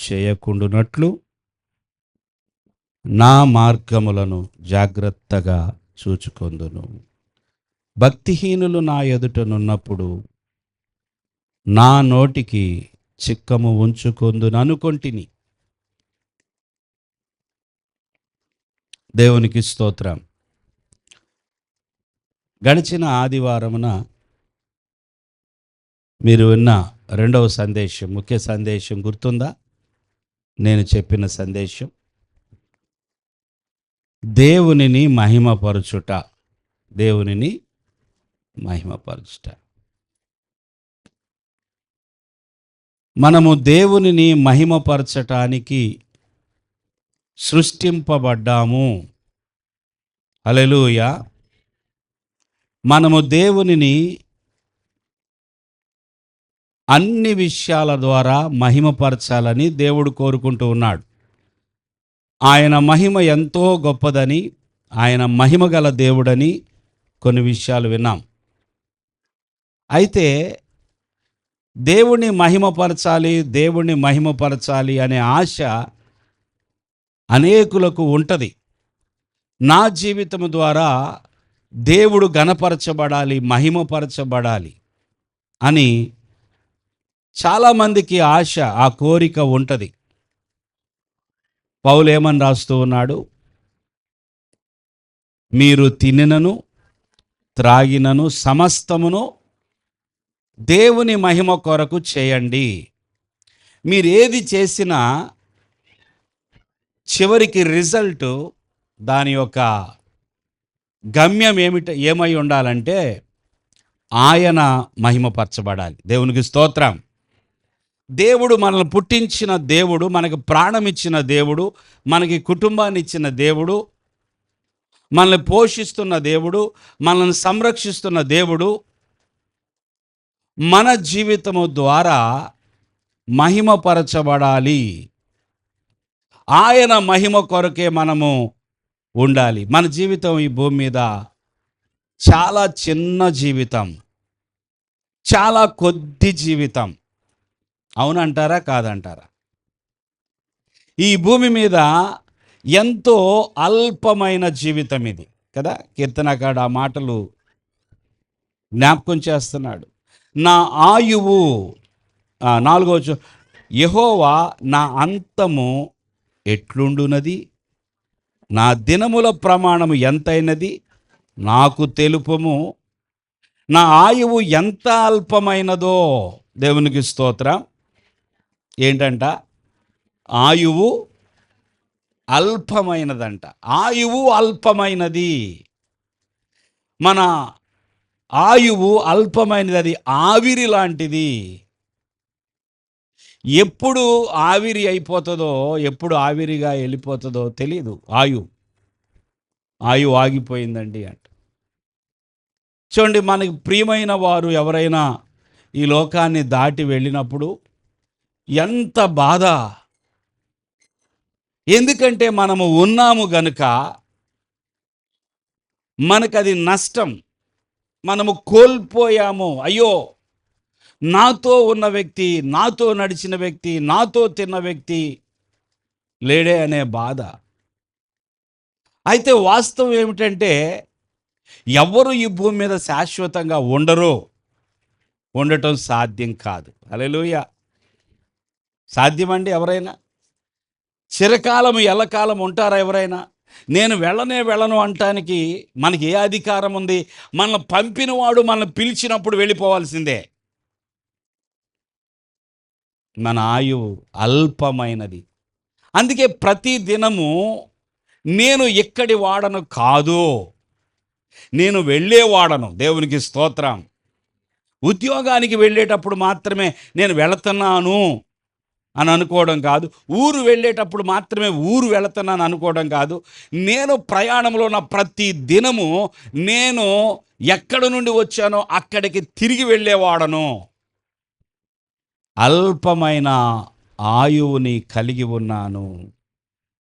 చేయకుండునట్లు నా మార్గములను జాగ్రత్తగా చూచుకొందును. భక్తిహీనులు నా ఎదుటనున్నప్పుడు నా నోటికి చిక్కము ఉంచుకొందును అనుకొంటిని. దేవునికి స్తోత్రం. గడిచిన ఆదివారమున మీరు విన్న రెండవ సందేశం, ముఖ్య సందేశం గుర్తుందా? నేను చెప్పిన సందేశం దేవునిని మహిమపరచుట. దేవునిని మహిమపరచుట. మనము దేవునిని మహిమపరచటానికి సృష్టింపబడ్డాము. హల్లెలూయా. మనము దేవునిని అన్ని విషయాల ద్వారా మహిమపరచాలని దేవుడు కోరుకుంటూ ఉన్నాడు. ఆయన మహిమ ఎంతో గొప్పదని, ఆయన మహిమ గల దేవుడని కొన్ని విషయాలు విన్నాం. అయితే దేవుణ్ణి మహిమపరచాలి అనే ఆశ అనేకులకు ఉంటుంది. నా జీవితం ద్వారా దేవుడు ఘనపరచబడాలి, మహిమపరచబడాలి అని చాలామందికి ఆశ, ఆ కోరిక ఉంటుంది. పౌలు ఏమని రాస్తూ ఉన్నాడు? మీరు తినినను త్రాగినను సమస్తమును దేవుని మహిమ కొరకు చేయండి. మీరు ఏది చేసినా చివరికి రిజల్ట్, దాని యొక్క గమ్యం ఏమై ఉండాలంటే ఆయన మహిమపరచబడాలి. దేవునికి స్తోత్రం. దేవుడు మనల్ని పుట్టించిన దేవుడు, మనకు ప్రాణం ఇచ్చిన దేవుడు, మనకి కుటుంబాన్ని ఇచ్చిన దేవుడు, మనల్ని పోషిస్తున్న దేవుడు, మనల్ని సంరక్షిస్తున్న దేవుడు మన జీవితము ద్వారా మహిమపరచబడాలి. ఆయన మహిమ కొరకే మనము ఉండాలి. మన జీవితం ఈ భూమి మీద చాలా చిన్న జీవితం, చాలా కొద్ది జీవితం. అవునంటారా కాదంటారా? ఈ భూమి మీద ఎంతో అల్పమైన జీవితం ఇది కదా. కీర్తనకాడు ఆ మాటలు జ్ఞాపకం చేస్తున్నాడు. నా ఆయువు, 4వ యెహోవా నా అంతము ఎట్లుండునది, నా దినముల ప్రమాణము ఎంతైనది నాకు తెలుపుము. నా ఆయువు ఎంత అల్పమైనదో. దేవునికి స్తోత్రం. ఏంటంట? ఆయువు అల్పమైనదంట. ఆయువు అల్పమైనది. మన ఆయువు అల్పమైనది, అది ఆవిరి లాంటిది. ఎప్పుడు ఆవిరి అయిపోతుందో, ఎప్పుడు ఆవిరిగా వెళ్ళిపోతుందో తెలియదు. ఆయువు ఆగిపోయిందండి అంట. చూడండి, మనకి ప్రియమైన వారు ఎవరైనా ఈ లోకాన్ని దాటి వెళ్ళినప్పుడు ఎంత బాధ. ఎందుకంటే మనము ఉన్నాము గనుక మనకది నష్టం. మనము కోల్పోయాము. అయ్యో, నాతో ఉన్న వ్యక్తి, నాతో నడిచిన వ్యక్తి, నాతో తిన్న వ్యక్తి లేడే అనే బాధ. అయితే వాస్తవం ఏమిటంటే ఎవరు ఈ భూమి మీద శాశ్వతంగా ఉండటం సాధ్యం కాదు. హల్లెలూయా. సాధ్యమండి? ఎవరైనా చిరకాలం ఎల్లకాలం ఉంటారా? ఎవరైనా? నేను వెళ్ళను అంటానికి మనకి ఏ అధికారం ఉంది? మనల్ని పంపినవాడు మనల్ని పిలిచినప్పుడు వెళ్ళిపోవాల్సిందే. మన ఆయువు అల్పమైనది. అందుకే ప్రతి దినము నేను ఇక్కడి వాడను కాదు, నేను వెళ్ళేవాడను. దేవునికి స్తోత్రం. ఉద్యోగానికి వెళ్ళేటప్పుడు మాత్రమే నేను వెళుతున్నాను అని అనుకోవడం కాదు. ఊరు వెళ్ళేటప్పుడు మాత్రమే ఊరు వెళుతున్నాను అనుకోవడం కాదు. నేను ప్రయాణంలో ఉన్న ప్రతి దినము నేను ఎక్కడి నుండి వచ్చానో అక్కడికి తిరిగి వెళ్ళేవాడను. అల్పమైన ఆయువుని కలిగి ఉన్నాను.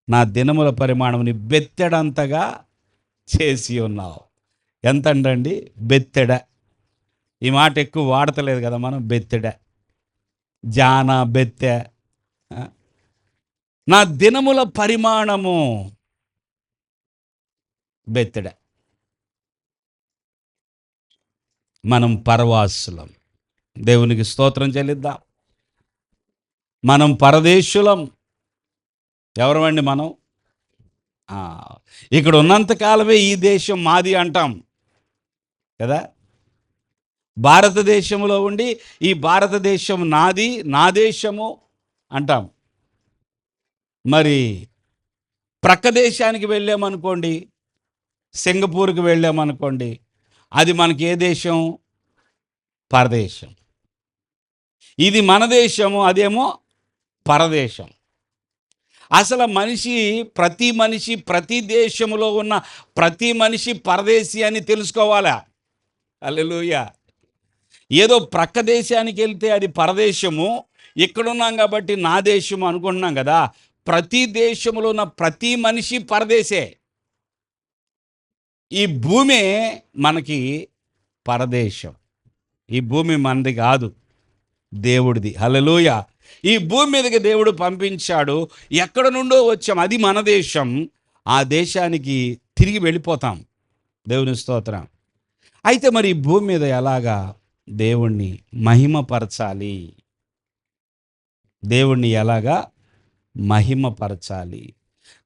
నా దినముల పరిమాణముని బెత్తెడంతగా చేసి ఉన్నావు. ఎంత అండి? బెత్తెడ. ఈ మాట ఎక్కువ వాడతలేదు కదా మనం. బెత్తెడ, జాన, బెత్తె. నా దినముల పరిమాణము బెత్తెడ. మనం పరవాసులం. దేవునికి స్తోత్రం చెల్లిద్దాం. మనం పరదేశులం. ఎవరమండి మనం? ఇక్కడ ఉన్నంతకాలమే ఈ దేశం మాది అంటాం కదా. భారతదేశంలో ఉండి ఈ భారతదేశం నాది, నా దేశము అంటాం. మరి ప్రక్క దేశానికి వెళ్ళామనుకోండి, సింగపూర్కి వెళ్ళామనుకోండి, అది మనకి ఏ దేశం? పరదేశం. ఇది మన దేశము, అదేమో పరదేశం. అసలు ప్రతి మనిషి ప్రతి దేశంలో ఉన్న ప్రతి మనిషి పరదేశి అని తెలుసుకోవాలా. హల్లెలూయా. ఏదో ప్రక్క దేశానికి వెళ్తే అది పరదేశము, ఇక్కడున్నాం కాబట్టి నా దేశము అనుకుంటున్నాం కదా. ప్రతి దేశంలో ఉన్న ప్రతి మనిషి పరదేశే. ఈ భూమే మనకి పరదేశం. ఈ భూమి మనది కాదు, దేవుడిది. హల్లెలూయా. ఈ భూమి మీదకి దేవుడు పంపించాడు. ఎక్కడ నుండో వచ్చాం, అది మన దేశం. ఆ దేశానికి తిరిగి వెళ్ళిపోతాం. దేవుని స్తోత్రం. అయితే మరి ఈ భూమి మీద ఎలాగా దేవుణ్ణి మహిమపరచాలి? దేవుణ్ణి ఎలాగా మహిమపరచాలి?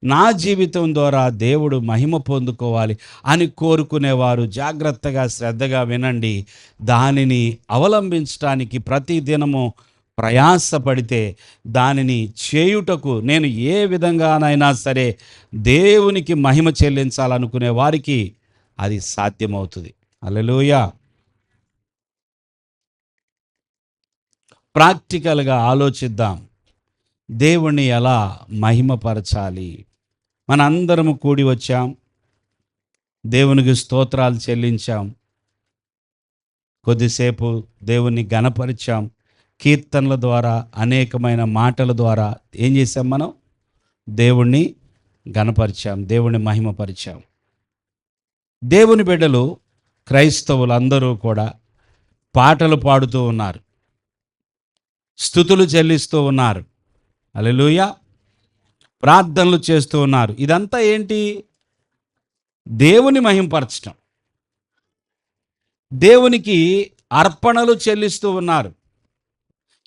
నా జీవితం ద్వారా దేవుడు మహిమ పొందుకోవాలి అని కోరుకునేవారు జాగ్రత్తగా శ్రద్ధగా వినండి. దానిని అవలంబించడానికి ప్రతి దినము ప్రయాసపడితే, దానిని చేయుటకు నేను ఏ విధంగానైనా సరే దేవునికి మహిమ చెల్లించాలనుకునే వారికి అది సాధ్యమవుతుంది. హల్లెలూయా. ప్రాక్టికల్గా ఆలోచిద్దాం. దేవుణ్ణి ఎలా మహిమపరచాలి? మనందరము కూడి వచ్చాం, దేవునికి స్తోత్రాలు చెల్లించాం, కొద్దిసేపు దేవుణ్ణి గణపరిచాం, కీర్తనల ద్వారా అనేకమైన మాటల ద్వారా ఏం చేశాం? మనం దేవుణ్ణి గణపరిచాం, దేవుణ్ణి మహిమపరిచాం. దేవుని బిడ్డలు క్రైస్తవులందరూ కూడా పాటలు పాడుతూ ఉన్నారు, స్తుతులు చెల్లిస్తూ ఉన్నారు. హల్లెలూయా. ప్రార్థనలు చేస్తూ ఉన్నారు. ఇదంతా ఏంటి? దేవుని మహిమపరచటం. దేవునికి అర్పణలు చెల్లిస్తూ ఉన్నారు.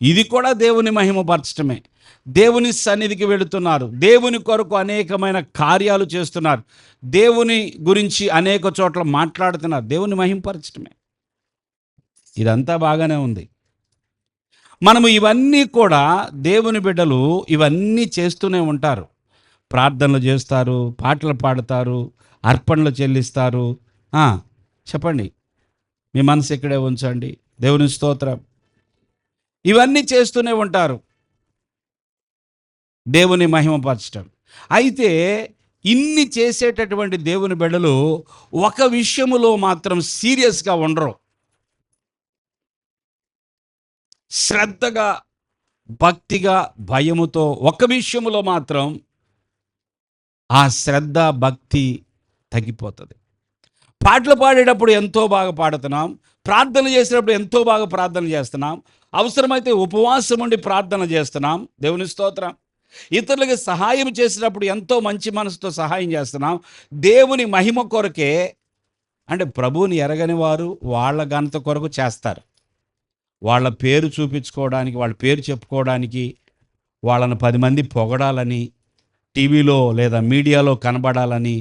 ఇది కూడా దేవుని మహిమపరచటమే. దేవుని సన్నిధికి వెళుతున్నారు, దేవుని కొరకు అనేకమైన కార్యాలు చేస్తున్నారు, దేవుని గురించి అనేక చోట్ల మాట్లాడుతున్నారు. దేవుని మహిమపరచటమే. ఇదంతా బాగానే ఉంది. మనము ఇవన్నీ కూడా దేవుని బిడ్డలు ఇవన్నీ చేస్తూనే ఉంటారు. ప్రార్థనలు చేస్తారు, పాటలు పాడతారు, అర్పణలు చెల్లిస్తారు. చెప్పండి, మీ మనసు ఇక్కడే ఉంచండి. దేవుని స్తోత్రం. ఇవన్నీ చేస్తూనే ఉంటారు, దేవుని మహిమపరచటం. అయితే ఇన్ని చేసేటటువంటి దేవుని బిడ్డలు ఒక విషయములో మాత్రం సీరియస్గా ఉండరు. శ్రద్ధగా, భక్తిగా, భయముతో ఒక విషయములో మాత్రం ఆ శ్రద్ధ, భక్తి తగ్గిపోతుంది. పాటలు పాడేటప్పుడు ఎంతో బాగా పాడుతున్నాం, ప్రార్థన చేసేటప్పుడు ఎంతో బాగా ప్రార్థన చేస్తున్నాం, అవసరమైతే ఉపవాసం ఉండి ప్రార్థన చేస్తున్నాం. దేవుని స్తోత్రం. ఇతరులకు సహాయం చేసేటప్పుడు ఎంతో మంచి మనసుతో సహాయం చేస్తున్నాం. దేవుని మహిమ కొరకే, అంటే ప్రభువుని ఎరగని వారు వాళ్ళ ఘనత కొరకు చేస్తారు. వాళ్ళ పేరు చూపించుకోవడానికి, వాళ్ళ పేరు చెప్పుకోవడానికి, వాళ్ళను 10 మంది పొగడాలని, టీవీలో లేదా మీడియాలో కనబడాలని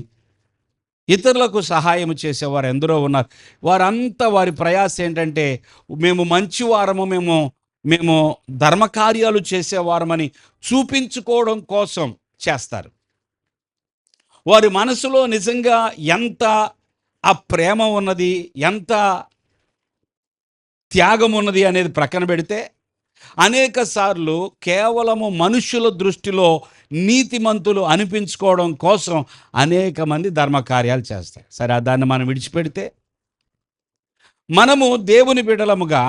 ఇతరులకు సహాయం చేసేవారు ఎందరో ఉన్నారు. వారంతా వారి ప్రయాస ఏంటంటే, మేము మంచివారము, మేము ధర్మకార్యాలు చేసేవారమని చూపించుకోవడం కోసం చేస్తారు. వారి మనసులో నిజంగా ఎంత ఆ ప్రేమ ఉన్నది, ఎంత త్యాగం ఉన్నది అనేది ప్రక్కన పెడితే, అనేక సార్లు కేవలము మనుషుల దృష్టిలో నీతిమంతులు అనిపించుకోవడం కోసం అనేక మంది ధర్మకార్యాలు చేస్తారు. సరే, దాన్ని మనం విడిచిపెడితే, మనము దేవుని బిడ్డలముగా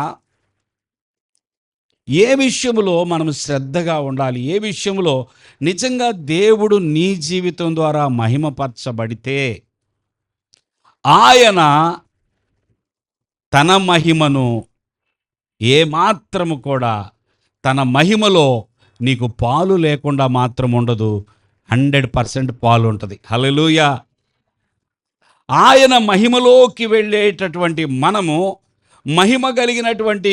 ఏ విషయంలో మనం శ్రద్ధగా ఉండాలి, ఏ విషయంలో నిజంగా దేవుడు నీ జీవితం ద్వారా మహిమపరచబడితే ఆయన తన మహిమను ఏమాత్రము కూడా, తన మహిమలో నీకు పాలు లేకుండా మాత్రం ఉండదు, 100% పాలు ఉంటుంది. హల్లెలూయా. ఆయన మహిమలోకి వెళ్ళేటటువంటి మనము, మహిమ కలిగినటువంటి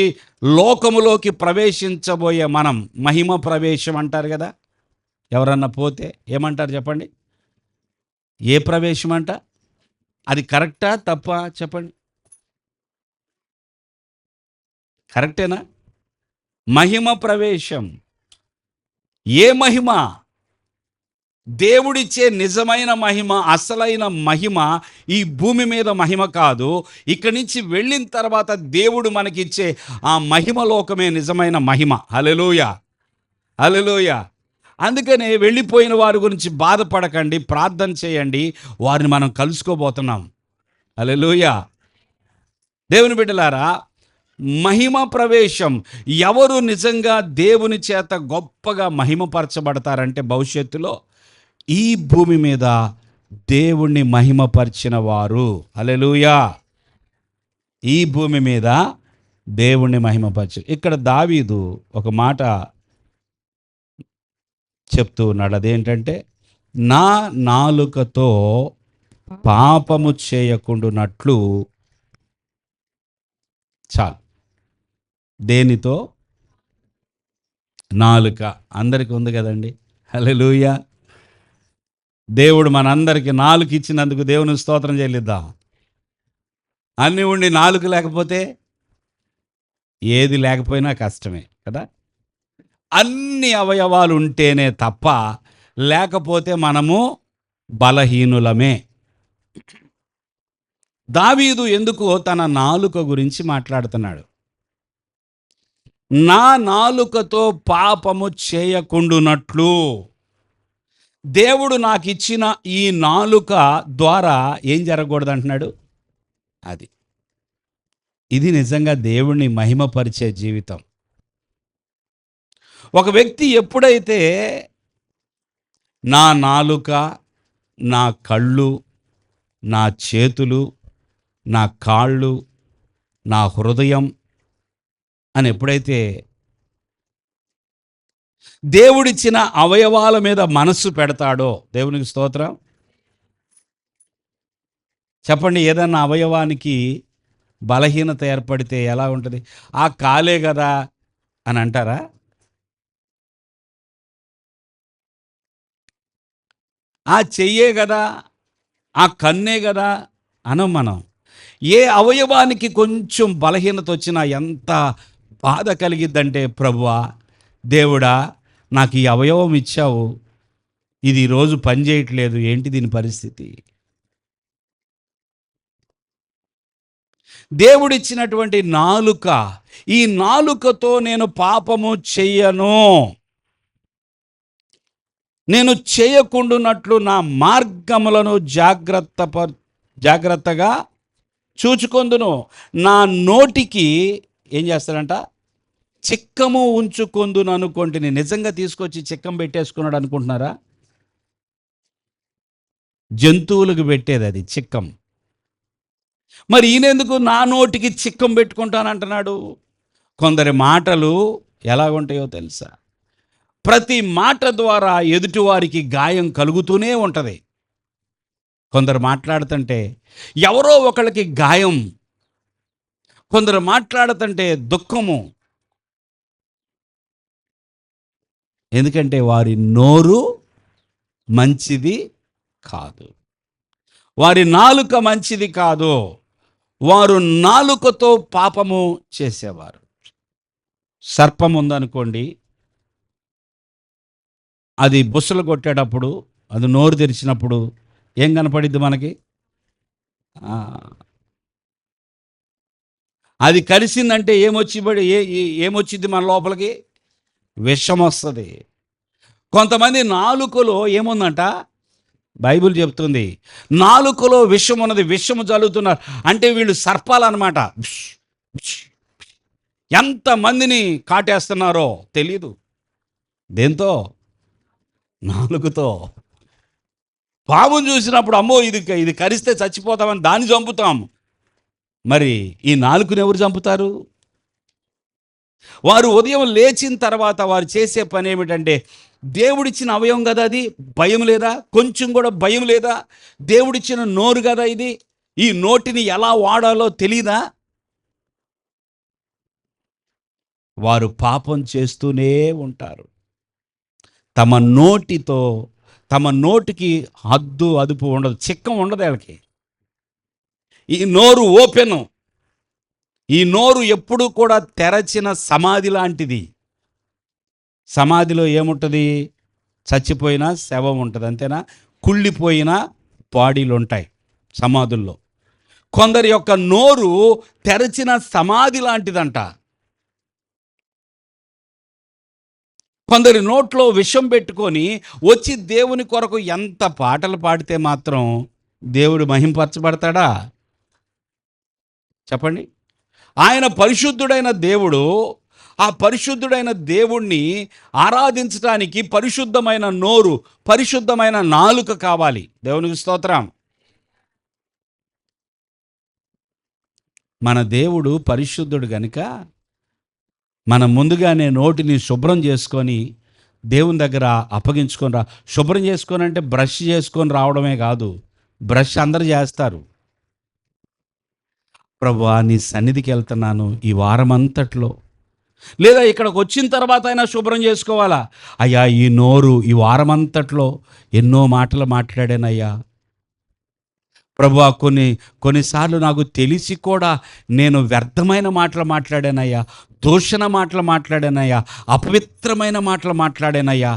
లోకములోకి ప్రవేశించబోయే మనం, మహిమ ప్రవేశం అంటారు కదా. ఎవరన్నా పోతే ఏమంటారు చెప్పండి? ఏ ప్రవేశం అంట? అది కరెక్టా తప్పా చెప్పండి? కరెక్టేనా? మహిమ ప్రవేశం. ఏ మహిమ? దేవుడిచ్చే నిజమైన మహిమ, అసలైన మహిమ ఈ భూమి మీద మహిమ కాదు. ఇక్కడి నుంచి వెళ్ళిన తర్వాత దేవుడు మనకిచ్చే ఆ మహిమ లోకమే నిజమైన మహిమ. హల్లెలూయా, హల్లెలూయా. అందుకనే వెళ్ళిపోయిన వారి గురించి బాధపడకండి, ప్రార్థన చేయండి. వారిని మనం కలుసుకోబోతున్నాం. హల్లెలూయా. దేవుని బిడ్డలారా, మహిమ ప్రవేశం. ఎవరు నిజంగా దేవుని చేత గొప్పగా మహిమపరచబడతారంటే భవిష్యత్తులో ఈ భూమి మీద దేవుణ్ణి మహిమపరిచిన వారు. హల్లెలూయా. ఈ భూమి మీద దేవుణ్ణి మహిమపరచు. ఇక్కడ దావీదు ఒక మాట చెప్తూ ఉన్నాడు. అదేంటంటే, నా నాలుకతో పాపము చేయకుండునట్లు. చాలు. దేనితో? నాలుక. అందరికీ ఉంది కదండి. హల్లెలూయా. దేవుడు మనందరికీ నాలుక ఇచ్చినందుకు దేవుని స్తోత్రం చెల్లిద్దాం. అన్నీ ఉండి నాలుక లేకపోతే, ఏది లేకపోయినా కష్టమే కదా. అన్ని అవయవాలు ఉంటేనే తప్ప, లేకపోతే మనము బలహీనులమే. దావీదు ఎందుకో తన నాలుక గురించి మాట్లాడుతున్నాడు. నా నాలుకతో పాపము చేయకుండునట్లు. దేవుడు నాకు ఇచ్చిన ఈ నాలుక ద్వారా ఏం జరగకూడదు అంటున్నాడు. ఇది నిజంగా దేవుణ్ణి మహిమపరిచే జీవితం. ఒక వ్యక్తి ఎప్పుడైతే నా నాలుక, నా కళ్ళు, నా చేతులు, నా కాళ్ళు, నా హృదయం అని ఎప్పుడైతే దేవుడిచ్చిన అవయవాల మీద మనస్సు పెడతాడో, దేవునికి స్తోత్రం చెప్పండి. ఏదన్నా అవయవానికి బలహీనత ఏర్పడితే ఎలా ఉంటుంది? ఆ కాలే కదా అని అంటారా? ఆ చెయ్యే కదా, ఆ కన్నే కదా అనం మనం. ఏ అవయవానికి కొంచెం బలహీనత వచ్చినా ఎంత బాధ కలిగిద్దంటే, ప్రభువా, దేవుడా, నాకు ఈ అవయవం ఇచ్చావు, ఇది ఈరోజు పని చేయట్లేదు, ఏంటి దీని పరిస్థితి? దేవుడిచ్చినటువంటి నాలుక, ఈ నాలుకతో నేను పాపము చెయ్యను, నేను చేయకుండునట్లు నా మార్గములను జాగ్రత్తగా చూచుకొందును. నా నోటికి ఏం చేస్తాడంట? చిక్కము ఉంచుకొందును అనుకోండి. నిజంగా తీసుకొచ్చి చిక్కం పెట్టేసుకున్నాడు అనుకుంటున్నారా? జంతువులకు పెట్టేది అది చిక్కం. మరి ఈయనెందుకు నా నోటికి చిక్కం పెట్టుకుంటానంటున్నాడు? కొందరి మాటలు ఎలాగుంటాయో తెలుసా? ప్రతి మాట ద్వారా ఎదుటివారికి గాయం కలుగుతూనే ఉంటుంది. కొందరు మాట్లాడుతుంటే ఎవరో ఒకళ్ళకి గాయం, కొందరు మాట్లాడుతుంటే దుఃఖము. ఎందుకంటే వారి నోరు మంచిది కాదు, వారి నాలుక మంచిది కాదు. వారు నాలుకతో పాపము చేసేవారు. సర్పం ఉందనుకోండి, అది బుసలు కొట్టేటప్పుడు, అది నోరు తెరిచినప్పుడు ఏం కనపడిద్ది మనకి? అది కలిసిందంటే ఏమొచ్చింది మన లోపలికి? విషం వస్తుంది. కొంతమంది నాలుకలో ఏముందంట? బైబిల్ చెప్తుంది, నాలుకలో విషం ఉన్నది, విషము జల్లుతున్నారు. అంటే వీళ్ళు సర్పాలన్నమాట. ఎంతమందిని కాటేస్తున్నారో తెలీదు. దేంతో? నాలుకతో. పామును చూసినప్పుడు అమ్మో ఇది కరిస్తే చచ్చిపోతామని దాన్ని చంపుతాం. మరి ఈ నాలుకను ఎవరు చంపుతారు? వారు ఉదయం లేచిన తర్వాత వారు చేసే పని ఏమిటంటే, దేవుడిచ్చిన అవయవం కదా అది, భయం లేదా? కొంచెం కూడా భయం లేదా? దేవుడిచ్చిన నోరు కదా ఇది, ఈ నోటిని ఎలా వాడాలో తెలీదా? వారు పాపం చేస్తూనే ఉంటారు. తమ నోటితో, తమ నోటికి హద్దు అదుపు ఉండదు, చిక్కం ఉండదు వాళ్ళకి. ఈ నోరు ఓపెను. ఈ నోరు ఎప్పుడు కూడా తెరచిన సమాధి లాంటిది. సమాధిలో ఏముంటుంది? చచ్చిపోయిన శవం ఉంటుంది, అంతేనా? కుళ్ళిపోయిన బాడీలు ఉంటాయి సమాధుల్లో. కొందరి యొక్క నోరు తెరచిన సమాధి లాంటిదంట. కొందరి నోట్లో విషం పెట్టుకొని వచ్చి దేవుని కొరకు ఎంత పాటలు పాడితే మాత్రం దేవుడు మహింపరచబడతాడా? చెప్పండి. ఆయన పరిశుద్ధుడైన దేవుడు. ఆ పరిశుద్ధుడైన దేవుణ్ణి ఆరాధించడానికి పరిశుద్ధమైన నోరు, పరిశుద్ధమైన నాలుక కావాలి. దేవునికి స్తోత్రం. మన దేవుడు పరిశుద్ధుడు గనుక మనం ముందుగానే నోటిని శుభ్రం చేసుకొని దేవుని దగ్గర అప్పగించుకొని శుభ్రం చేసుకొని అంటే బ్రష్ చేసుకొని రావడమే కాదు, బ్రష్ అందరు చేస్తారు. ప్రభువా, నీ సన్నిధికి వెళ్తున్నాను ఈ వారం అంతట్లో, లేదా ఇక్కడికి వచ్చిన తర్వాత అయినా శుభ్రం చేసుకోవాలా. అయ్యా, ఈ నోరు ఈ వారం అంతట్లో ఎన్నో మాటలు మాట్లాడానయ్యా ప్రభువా, కొన్నిసార్లు నాకు తెలిసి కూడా నేను వ్యర్థమైన మాటలు మాట్లాడానయ్యా, దూషణ మాటలు మాట్లాడానయ్యా, అపవిత్రమైన మాటలు మాట్లాడానయ్యా.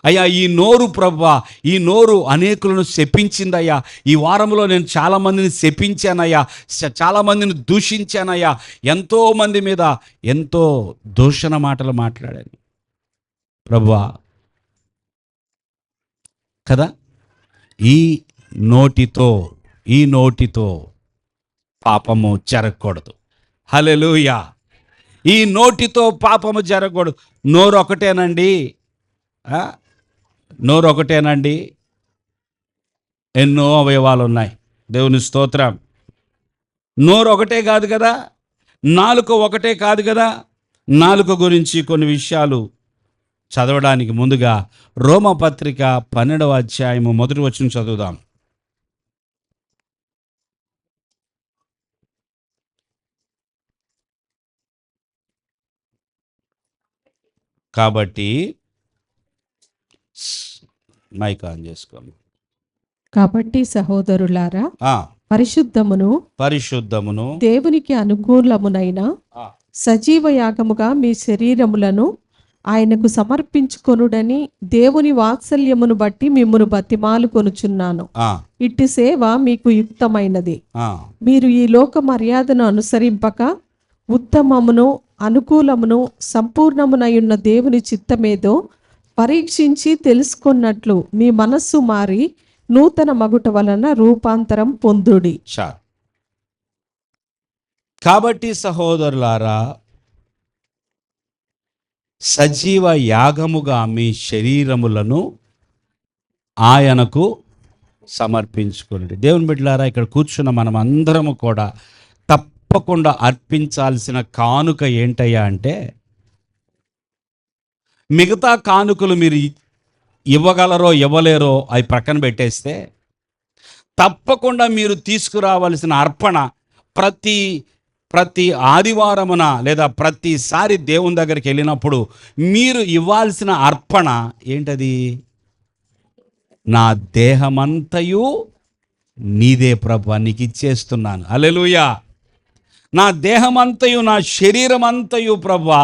అయ్యా, ఈ నోరు ప్రభువా, ఈ నోరు అనేకులను శపించిందయ్యా. ఈ వారంలో నేను చాలామందిని శపించానయ్యా, చాలామందిని దూషించానయ్యా, ఎంతోమంది మీద ఎంతో దూషణ మాటలు మాట్లాడాను ప్రభువా కదా. ఈ నోటితో పాపము జరగకూడదు. హల్లెలూయా. ఈ నోటితో పాపము జరగకూడదు. నోరు ఒకటేనండి, ఎన్నో అవయవాలు ఉన్నాయి. దేవుని స్తోత్రం. నోరు ఒకటే కాదు కదా, నాలుక ఒకటే కాదు కదా. నాలుక గురించి కొన్ని విషయాలు చదవడానికి ముందుగా రోమపత్రిక 12వ అధ్యాయము 1వ వచనం చదువుదాం. కాబట్టి మైక్ ఆన్ చేసుకోండి. కాబట్టి సహోదరులారా, పరిశుద్ధమును దేవునికి అనుకూలమునైన సజీవ యాగముగా మీ శరీరములను ఆయనకు సమర్పించుకొనుడని దేవుని వాత్సల్యమును బట్టి మిమ్మును బతిమాలు కొనుచున్నాను. ఇట్టి సేవ మీకు యుక్తమైనది. మీరు ఈ లోక మర్యాదను అనుసరింపక ఉత్తమమును అనుకూలమును సంపూర్ణమునయున్న దేవుని చిత్తమేదో పరీక్షించి తెలుసుకున్నట్లు మీ మనస్సు మారి నూతన మగుట వలన రూపాంతరం పొందుడి. కాబట్టి సహోదరులారా, సజీవ యాగముగా మీ శరీరములను ఆయనకు సమర్పించుకోండి. దేవుని బిడ్డలారా, ఇక్కడ కూర్చున్న మనం అందరము కూడా తప్పకుండా అర్పించాల్సిన కానుక ఏంటయ్యా అంటే, మిగతా కానుకలు మీరు ఇవ్వగలరో ఇవ్వలేరో అవి ప్రక్కన పెట్టేస్తే, తప్పకుండా మీరు తీసుకురావాల్సిన అర్పణ ప్రతి ఆదివారమున లేదా ప్రతిసారి దేవుని దగ్గరికి వెళ్ళినప్పుడు మీరు ఇవ్వాల్సిన అర్పణ ఏంటది? నా దేహమంతయు నీదే ప్రభువా, నీకు ఇచ్చేస్తున్నాను. హల్లెలూయా. నా దేహమంతయు నా శరీరం అంతయు ప్రభువా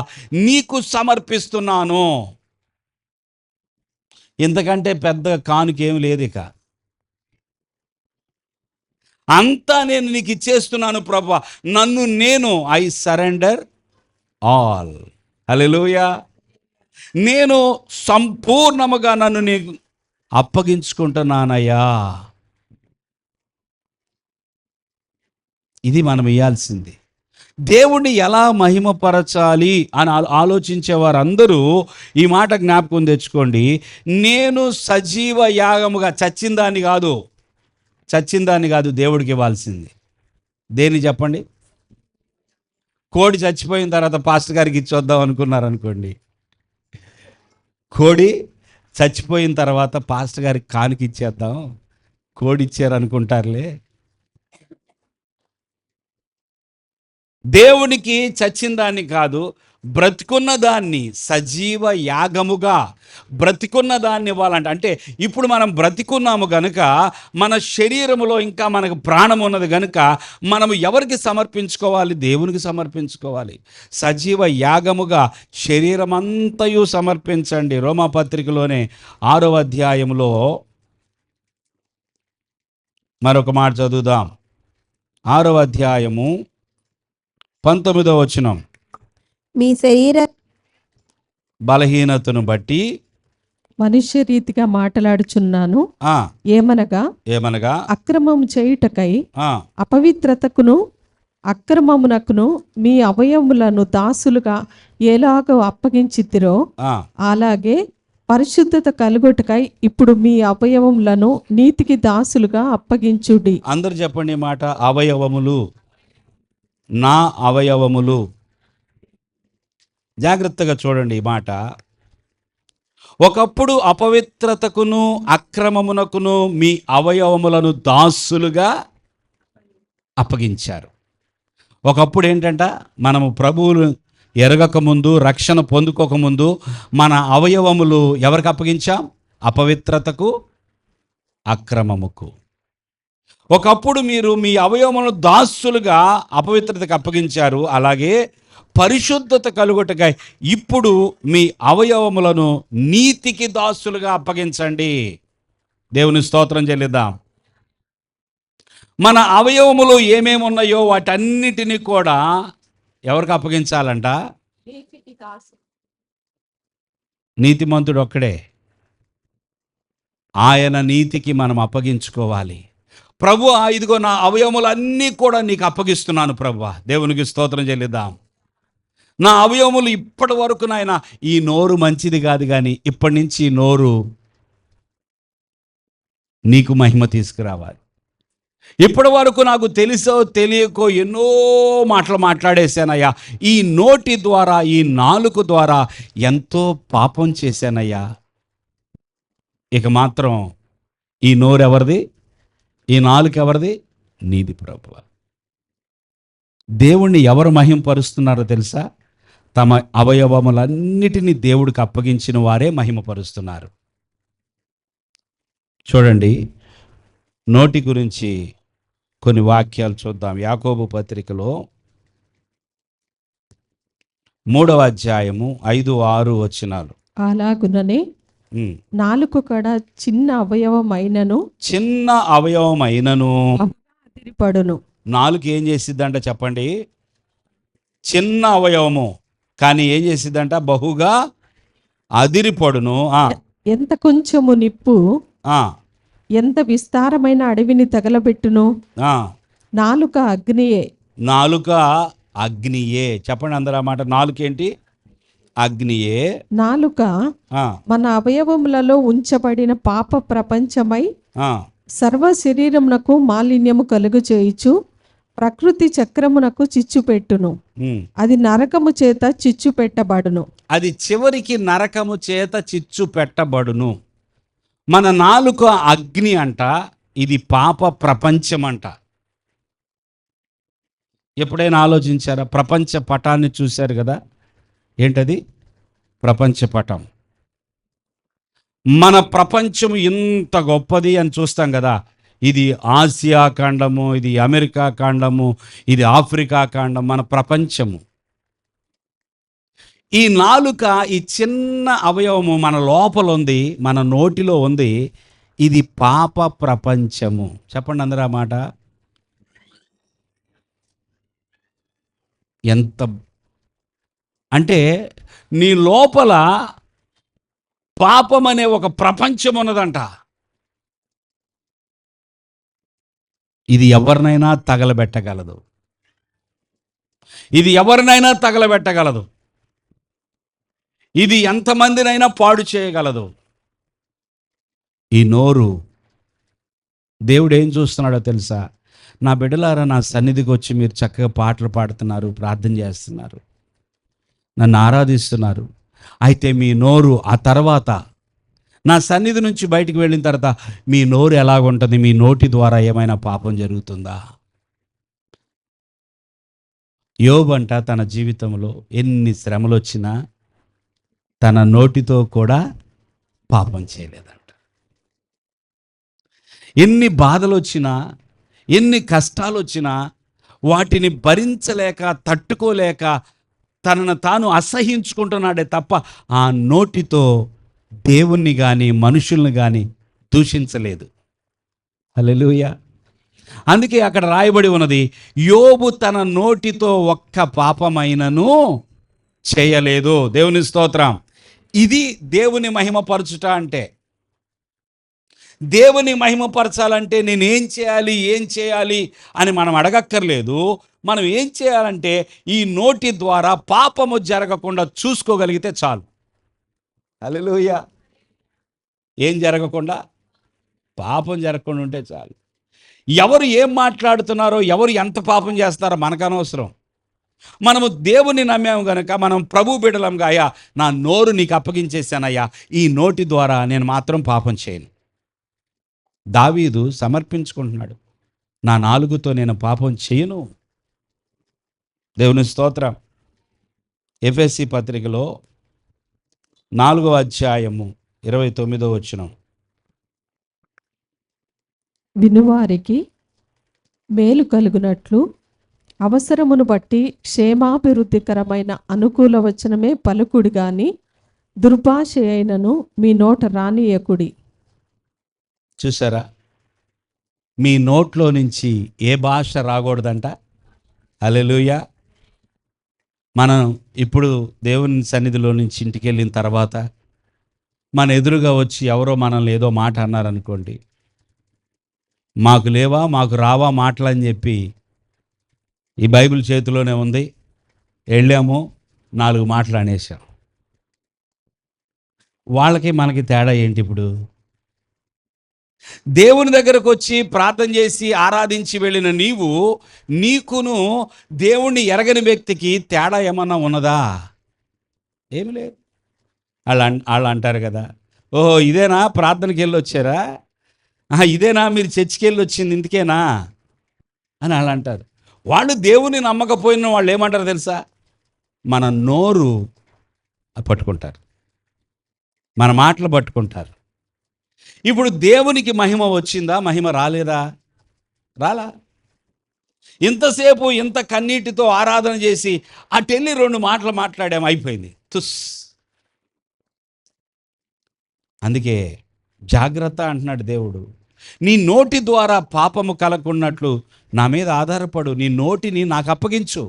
నీకు సమర్పిస్తున్నాను. ఇంతకంటే పెద్ద కానుకేం లేదు. ఇక అంతా నేను నీకు ఇచ్చేస్తున్నాను ప్రభువా, ఐ సరెండర్ ఆల్. హల్లెలూయా. నేను సంపూర్ణముగా నన్ను నీకు అప్పగించుకుంటున్నానయ్యా. ఇది మనం ఇయ్యాల్సింది. దేవుణ్ణి ఎలా మహిమపరచాలి అని ఆలోచించే వారందరూ ఈ మాట జ్ఞాపకం తెచ్చుకోండి. నేను సజీవ యాగముగా, చచ్చిందాన్ని కాదు దేవుడికి ఇవ్వాల్సింది. దేన్ని చెప్పండి? కోడి చచ్చిపోయిన తర్వాత పాస్టర్ గారికి ఇచ్చొద్దాం అనుకున్నారు అనుకోండి, కోడి చచ్చిపోయిన తర్వాత పాస్టర్ గారికి కానుక ఇచ్చేద్దాం, కోడి ఇచ్చారు అనుకుంటారులే. దేవునికి చచ్చిన దాన్ని కాదు, బ్రతికున్న దాన్ని సజీవ యాగముగా బ్రతికున్న దాన్ని ఇవ్వాలంట. అంటే ఇప్పుడు మనం బ్రతికున్నాము గనుక, మన శరీరములో ఇంకా మనకు ప్రాణం ఉన్నది గనుక మనము ఎవరికి సమర్పించుకోవాలి? దేవునికి సమర్పించుకోవాలి. సజీవ యాగముగా శరీరమంతయు సమర్పించండి. రోమాపత్రికలోనే 6వ అధ్యాయంలో మరొక మాట చదువుదాం. 6వ అధ్యాయము 19వ వచనం. మీ శరీర బలహీనతను బట్టి మనుష్య రీతిగా మాట్లాడుచున్నాను. ఆ ఏమనగా అక్రమము చేయుటకై ఆ అపవిత్రతకును అక్రమమునకును మీ అవయవములను దాసులుగా ఎలాగో అప్పగించితిరో ఆ అలాగే పరిశుద్ధత కలుగుటకై ఇప్పుడు మీ అవయవములను నీతికి దాసులుగా అప్పగించుడి. అందరు చెప్పండి ఈ మాట. అవయవములు, నా అవయవములు. జాగ్రత్తగా చూడండి ఈ మాట. ఒకప్పుడు అపవిత్రతకును అక్రమమునకును మీ అవయవములను దాసులుగా అప్పగించారు. ఒకప్పుడు ఏంటంట, మనము ప్రభువును ఎరగకముందు, రక్షణ పొందుకోకముందు మన అవయవములు ఎవరికి అప్పగించాం? అపవిత్రతకు, అక్రమముకు. ఒకప్పుడు మీరు మీ అవయవములను దాసులుగా అపవిత్రతకు అప్పగించారు. అలాగే పరిశుద్ధత కలుగుటకై ఇప్పుడు మీ అవయవములను నీతికి దాసులుగా అప్పగించండి. దేవుని స్తోత్రం చెల్లిద్దాం. మన అవయవములు ఏమేమి ఉన్నాయో వాటన్నిటినీ కూడా ఎవరికి అప్పగించాలంట? నీతిమంతుడు ఒక్కడే. ఆయన నీతికి మనం అప్పగించుకోవాలి. ప్రభు, ఇదిగో నా అవయవములన్నీ కూడా నీకు అప్పగిస్తున్నాను ప్రభువా. దేవునికి స్తోత్రం చెల్లిద్దాం. నా అవయవములు ఇప్పటి వరకు నాయన, ఈ నోరు మంచిది కాదు కానీ ఇప్పటి నుంచి ఈ నోరు నీకు మహిమ తీసుకురావాలి. ఇప్పటి వరకు నాకు తెలుసో తెలియకో ఎన్నో మాటలు మాట్లాడేశానయ్యా. ఈ నోటి ద్వారా, ఈ నాలుక ద్వారా ఎంతో పాపం చేశానయ్యా. ఇక మాత్రం ఈ నోరు ఎవరిది? ఈ నాలుక ఎవరిది? నీది ప్రభువా. దేవుణ్ణి ఎవరు మహిమపరుస్తున్నారో తెలుసా? తమ అవయవములన్నిటినీ దేవుడికి అప్పగించిన వారే మహిమపరుస్తున్నారు. చూడండి, నోటి గురించి కొన్ని వాక్యాలు చూద్దాం. యాకోబు పత్రికలో 3వ అధ్యాయము 5-6 వచనాలు. అలాగుననే నాలుక కూడా చిన్న అవయవమైనను అదిరిపడును. నాలుక ఏం చేసిద్దంట చెప్పండి? చిన్న అవయవము, కానీ ఏం చేసిద్దంట? బహుగా అదిరిపడును. ఎంత కొంచెము నిప్పు ఎంత విస్తారమైన అడవిని తగలబెట్టును. నాలుక అగ్నియే. నాలుక అగ్నియే. చెప్పండి అందరూ ఆ మాట. నాలుక ఏంటి? అగ్నియే. నాలుక మన అవయవములలో ఉంచబడిన పాప ప్రపంచమై సర్వ శరీరమునకు మాలిన్యము కలుగు చేయుచు ప్రకృతి చక్రమునకు చిచ్చు పెట్టును. అది నరకము చేత చిచ్చు పెట్టబడును. అది చివరికి నరకము చేత చిచ్చు పెట్టబడును. మన నాలుక అగ్ని అంట. ఇది పాప ప్రపంచం అంట. ఎప్పుడైనా ఆలోచించారా? ప్రపంచ పటాన్ని చూశారు కదా? ఏంటది? ప్రపంచ పటం. మన ప్రపంచం ఇంత గొప్పది అని చూస్తాం కదా. ఇది ఆసియా ఖండము, ఇది అమెరికా ఖండము, ఇది ఆఫ్రికా ఖండం, మన ప్రపంచము. ఈ నాలుక, ఈ చిన్న అవయవము మన లోపల ఉంది, మన నోటిలో ఉంది. ఇది పాప ప్రపంచము. చెప్పండి అందరూ ఆ మాట. ఎంత అంటే నీ లోపల పాపం అనే ఒక ప్రపంచం ఉన్నదంట. ఇది ఎవరినైనా తగలబెట్టగలదు. ఇది ఎవరినైనా తగలబెట్టగలదు. ఇది ఎంతమందినైనా పాడు చేయగలదు. ఈ నోరు దేవుడు ఏం చూస్తున్నాడో తెలుసా? నా బిడ్డలారా, నా సన్నిధికి వచ్చి మీరు చక్కగా పాటలు పాడుతున్నారు, ప్రార్థన చేస్తున్నారు, నన్ను ఆరాధిస్తున్నారు. అయితే మీ నోరు ఆ తర్వాత నా సన్నిధి నుంచి బయటికి వెళ్ళిన తర్వాత మీ నోరు ఎలాగుంటుంది? మీ నోటి ద్వారా ఏమైనా పాపం జరుగుతుందా? యోబు అంట తన జీవితంలో ఎన్ని శ్రమలు వచ్చినా తన నోటితో కూడా పాపం చేయలేదంట. ఎన్ని బాధలు వచ్చినా, ఎన్ని కష్టాలు వచ్చినా వాటిని భరించలేక, తట్టుకోలేక తనను తాను అసహించుకుంటున్నాడే తప్ప ఆ నోటితో దేవుణ్ణి కానీ మనుషుల్ని కానీ దూషించలేదు. హల్లెలూయా. అందుకే అక్కడ రాయబడి ఉన్నది, యోబు తన నోటితో ఒక్క పాపమైనను చేయలేదు. దేవుని స్తోత్రం. ఇది దేవుని మహిమపరచుట అంటే. దేవుని మహిమపరచాలంటే నేనేం చేయాలి, ఏం చేయాలి అని మనం అడగక్కర్లేదు. మనం ఏం చేయాలంటే ఈ నోటి ద్వారా పాపము జరగకుండా చూసుకోగలిగితే చాలు. హల్లెలూయా. ఏం జరగకుండా? పాపం జరగకుండా ఉంటే చాలు. ఎవరు ఏం మాట్లాడుతున్నారో, ఎవరు ఎంత పాపం చేస్తారో మనకు అనవసరం. మనము దేవుని నమ్మాము గనుక మనం ప్రభు బిడ్డలంగా, అయ్యా నా నోరు నీకు అప్పగించేశానయ్యా, ఈ నోటి ద్వారా నేను మాత్రం పాపం చేయను. దావీదు సమర్పించుకుంటున్నాడు, నా నాలుగుతో నేను పాపం చేయను. దేవుని స్తోత్రం. ఎఫెసీ పత్రికలో 4వ అధ్యాయము 29వ వచనం. వినువారికి మేలు కలుగునట్లు అవసరమును బట్టి క్షేమాభివృద్ధికరమైన అనుకూల వచనమే పలుకుడు గాని దుర్భాష అయినను మీ నోట రానియకుడి. చూసారా? మీ నోట్లో నుంచి ఏ భాష రాకూడదంట. హల్లెలూయా. మనం ఇప్పుడు దేవుని సన్నిధిలో నుంచి ఇంటికి వెళ్ళిన తర్వాత మన ఎదురుగా వచ్చి ఎవరో మనల్ని ఏదో మాట అన్నారనుకోండి, మాకు లేవా, మాకు రావా మాటలు అని చెప్పి, ఈ బైబిల్ చేతిలోనే ఉంది, వెళ్ళాము 4 మాటలు అనేసాం. వాళ్ళకి మనకి తేడా ఏంటి? ఇప్పుడు దేవుని దగ్గరకు వచ్చి ప్రార్థన చేసి ఆరాధించి వెళ్ళిన నీకును దేవుణ్ణి ఎరగని వ్యక్తికి తేడా ఏమన్నా ఉన్నదా? ఏమి లేదు. వాళ్ళు అంటారు కదా, ఓహో ఇదేనా ప్రార్థనకి వెళ్ళి వచ్చారా, ఇదేనా మీరు చర్చికి వెళ్ళి వచ్చింది, ఇందుకేనా అని వాళ్ళు అంటారు. వాళ్ళు దేవుని నమ్మకపోయిన వాళ్ళు ఏమంటారు తెలుసా? మన నోరు పట్టుకుంటారు, మన మాటలు పట్టుకుంటారు. ఇప్పుడు దేవునికి మహిమ వచ్చిందా? మహిమ రాలేదా? రాలా. ఇంతసేపు ఇంత కన్నీటితో ఆరాధన చేసి అటెళ్ళి 2 మాటలు మాట్లాడాము, అయిపోయింది, తుస్. అందుకే జాగ్రత్త అంటున్నాడు దేవుడు. నీ నోటి ద్వారా పాపము కలగకున్నట్లు నా మీద ఆధారపడు, నీ నోటిని నాకు అప్పగించు.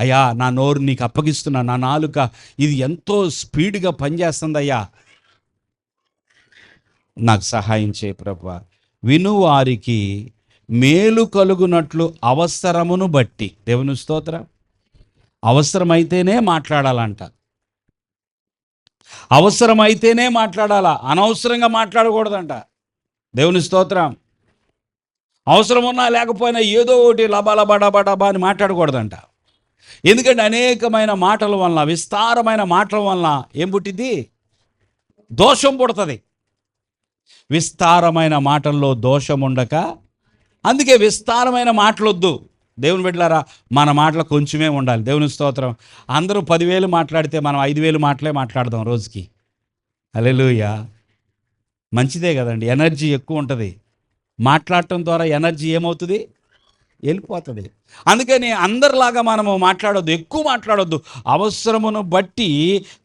అయ్యా నా నోరు నీకు అప్పగిస్తున్నా, నా నాలుక ఇది ఎంతో స్పీడ్గా పనిచేస్తుందయ్యా, నాకు సహాయం చేయ ప్రభువా. వినువారికి మేలు కలుగునట్లు అవసరమును బట్టి. దేవుని స్తోత్రం. అవసరమైతేనే మాట్లాడాలంట, అవసరమైతేనే మాట్లాడాలా, అనవసరంగా మాట్లాడకూడదంట. దేవుని స్తోత్రం. అవసరం ఉన్నా లేకపోయినా ఏదో ఒకటి లబాలబడబడబా అని మాట్లాడకూడదంట. ఎందుకంటే అనేకమైన మాటల వలన, విస్తారమైన మాటల వలన ఏం పుట్టింది? దోషం పుడుతుంది. విస్తారమైన మాటల్లో దోషం ఉండక, అందుకే విస్తారమైన మాటలొద్దు. దేవుని బిడ్డలారా, మన మాటలు కొంచెమే ఉండాలి. దేవుని స్తోత్రం. అందరూ 10,000 మాట్లాడితే మనం 5,000 మాటలే మాట్లాడదాం రోజుకి. హల్లెలూయా. మంచిదే కదండి, ఎనర్జీ ఎక్కువ ఉంటుంది. మాట్లాడటం ద్వారా ఎనర్జీ ఏమవుతుంది? వెళ్ళిపోతుంది. అందుకని అందరిలాగా మనము మాట్లాడొద్దు, ఎక్కువ మాట్లాడొద్దు. అవసరమును బట్టి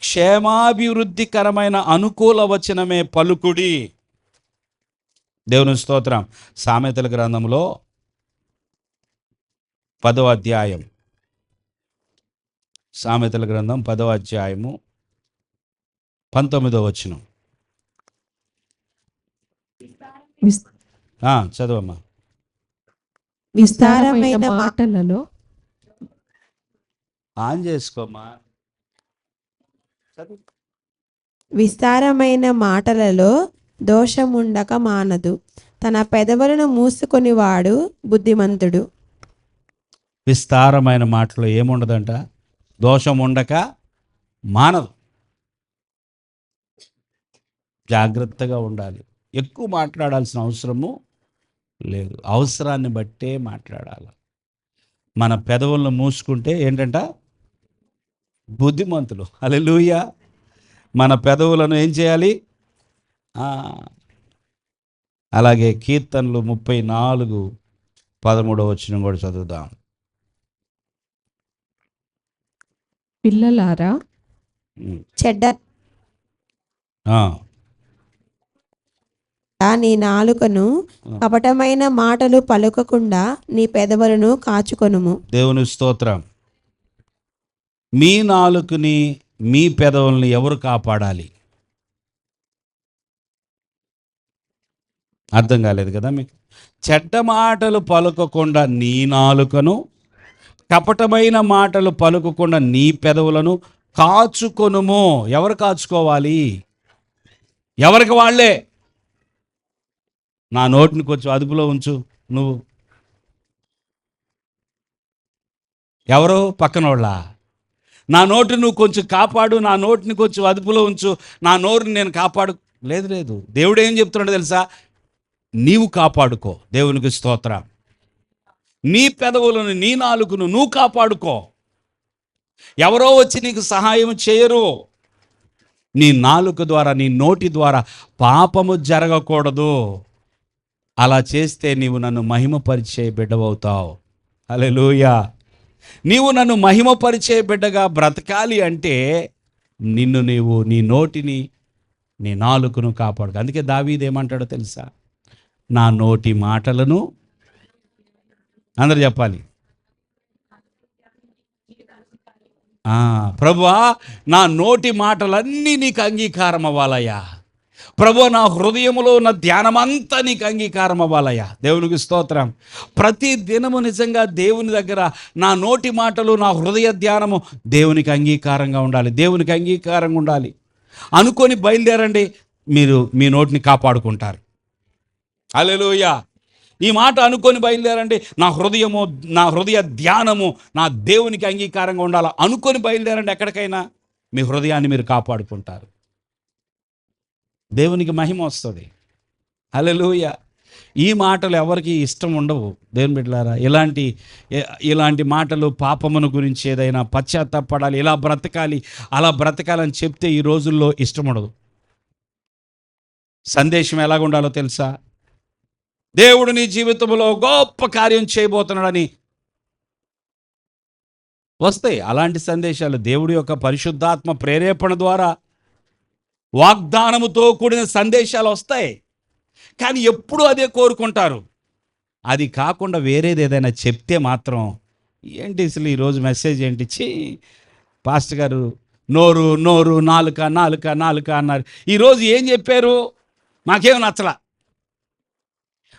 క్షేమాభివృద్ధికరమైన అనుకూల వచనమే పలుకుడి. దేవుని స్తోత్రం. సామెతల గ్రంథంలో 10వ అధ్యాయం, సామెతల గ్రంథం 10వ అధ్యాయము 19వ వచనం. చదవమ్మా. విస్తారమైన మాటలలో ఆన్ చేసుకోమ్మా. విస్తారమైన మాటలలో దోషముండక మానదు, తన పెదవులను మూసుకొనివాడు బుద్ధిమంతుడు. విస్తారమైన మాటలో ఏముండదంట, దోషం ఉండక మానదు. జాగ్రత్తగా ఉండాలి. ఎక్కువ మాట్లాడాల్సిన అవసరము లేదు, అవసరాన్ని బట్టే మాట్లాడాలి. మన పెదవులను మూసుకుంటే ఏంటంట, బుద్ధిమంతులు. హల్లెలూయా. మన పెదవులను ఏం చేయాలి? అలాగే కీర్తనలు 34:13 కూడా చదువుదాం. పిల్లలారా, చెడ్డ ఆ, నీ నాలుకను కపటమైన మాటలు పలుకకుండా నీ పెదవులను కాచుకొనుము. దేవుని స్తోత్రం. మీ నాలుకని, మీ పెదవుల్ని ఎవరు కాపాడాలి? అర్థం కాలేదు కదా మీకు? చెడ్డ మాటలు పలుకకుండా నీ నాలుకను, కపటమైన మాటలు పలుకకుండా నీ పెదవులను కాచుకొనుము. ఎవరు కాచుకోవాలి? ఎవరికి వాళ్ళే. నా నోటిని కొంచెం అదుపులో ఉంచు. నువ్వు ఎవరు? పక్కనోళ్ళ. నా నోటిని నువ్వు కొంచెం కాపాడు, నా నోటిని కొంచెం అదుపులో ఉంచు, నా నోరుని నేను కాపాడు. లేదు లేదు, దేవుడు ఏం చెప్తున్నాడో తెలుసా? నీవు కాపాడుకో. దేవునికి స్తోత్రం. నీ పెదవులను, నీ నాలుకను నువ్వు కాపాడుకో. ఎవరో వచ్చి నీకు సహాయం చేయరు. నీ నాలుక ద్వారా, నీ నోటి ద్వారా పాపము జరగకూడదు. అలా చేస్తే నీవు నన్ను మహిమపరిచే బిడ్డవవుతావు. హల్లెలూయా. నీవు నన్ను మహిమపరిచే బిడ్డగా బ్రతకాలి అంటే నిన్ను నీవు, నీ నోటిని, నీ నాలుకను కాపాడు. అందుకే దావీదు ఏమంటాడో తెలుసా? నా నోటి మాటలను, అందరూ చెప్పాలి, ప్రభువా నా నోటి మాటలన్నీ నీకు అంగీకారం అవ్వాలయ్యా. ప్రభువా నా హృదయములో ఉన్న ధ్యానమంతా నీకు అంగీకారం అవ్వాలయ్యా. దేవునికి స్తోత్రం. ప్రతి దినము నిజంగా దేవుని దగ్గర నా నోటి మాటలు, నా హృదయ ధ్యానము దేవునికి అంగీకారంగా ఉండాలి. దేవునికి అంగీకారంగా ఉండాలి అనుకొని బయలుదేరండి, మీరు మీ నోటిని కాపాడుకుంటారు. హల్లెలూయా. ఈ మాట అనుకొని బయలుదేరండి. నా హృదయ ధ్యానము నా దేవునికి అంగీకారంగా ఉండాలి అనుకొని బయలుదేరండి. ఎక్కడికైనా మీ హృదయాన్ని మీరు కాపాడుకుంటారు. దేవునికి మహిమ వస్తుంది. హల్లెలూయా. ఈ మాటలు ఎవరికి ఇష్టం ఉండవు దేవుని బిడ్డలారా. ఇలాంటి మాటలు, పాపమును గురించి ఏదైనా పశ్చాత్తాపడాలి, ఇలా బ్రతకాలి, అలా బ్రతకాలని చెప్తే ఈ రోజుల్లో ఇష్టం ఉండదు. సందేశం ఎలాగ ఉండాలో తెలుసా? దేవుడు నీ జీవితంలో గొప్ప కార్యం చేయబోతున్నాడని వస్తాయి అలాంటి సందేశాలు. దేవుడి యొక్క పరిశుద్ధాత్మ ప్రేరేపణ ద్వారా వాగ్దానముతో కూడిన సందేశాలు వస్తాయి. కానీ ఎప్పుడు అదే కోరుకుంటారు. అది కాకుండా వేరేది ఏదైనా చెప్తే మాత్రం, ఏంటి అసలు ఈరోజు మెసేజ్ ఏంటి, పాస్టర్ గారు నోరు నోరు నాలుక నాలుక నాలుక అన్నారు. ఈరోజు ఏం చెప్పారు? మాకేం నచ్చలా.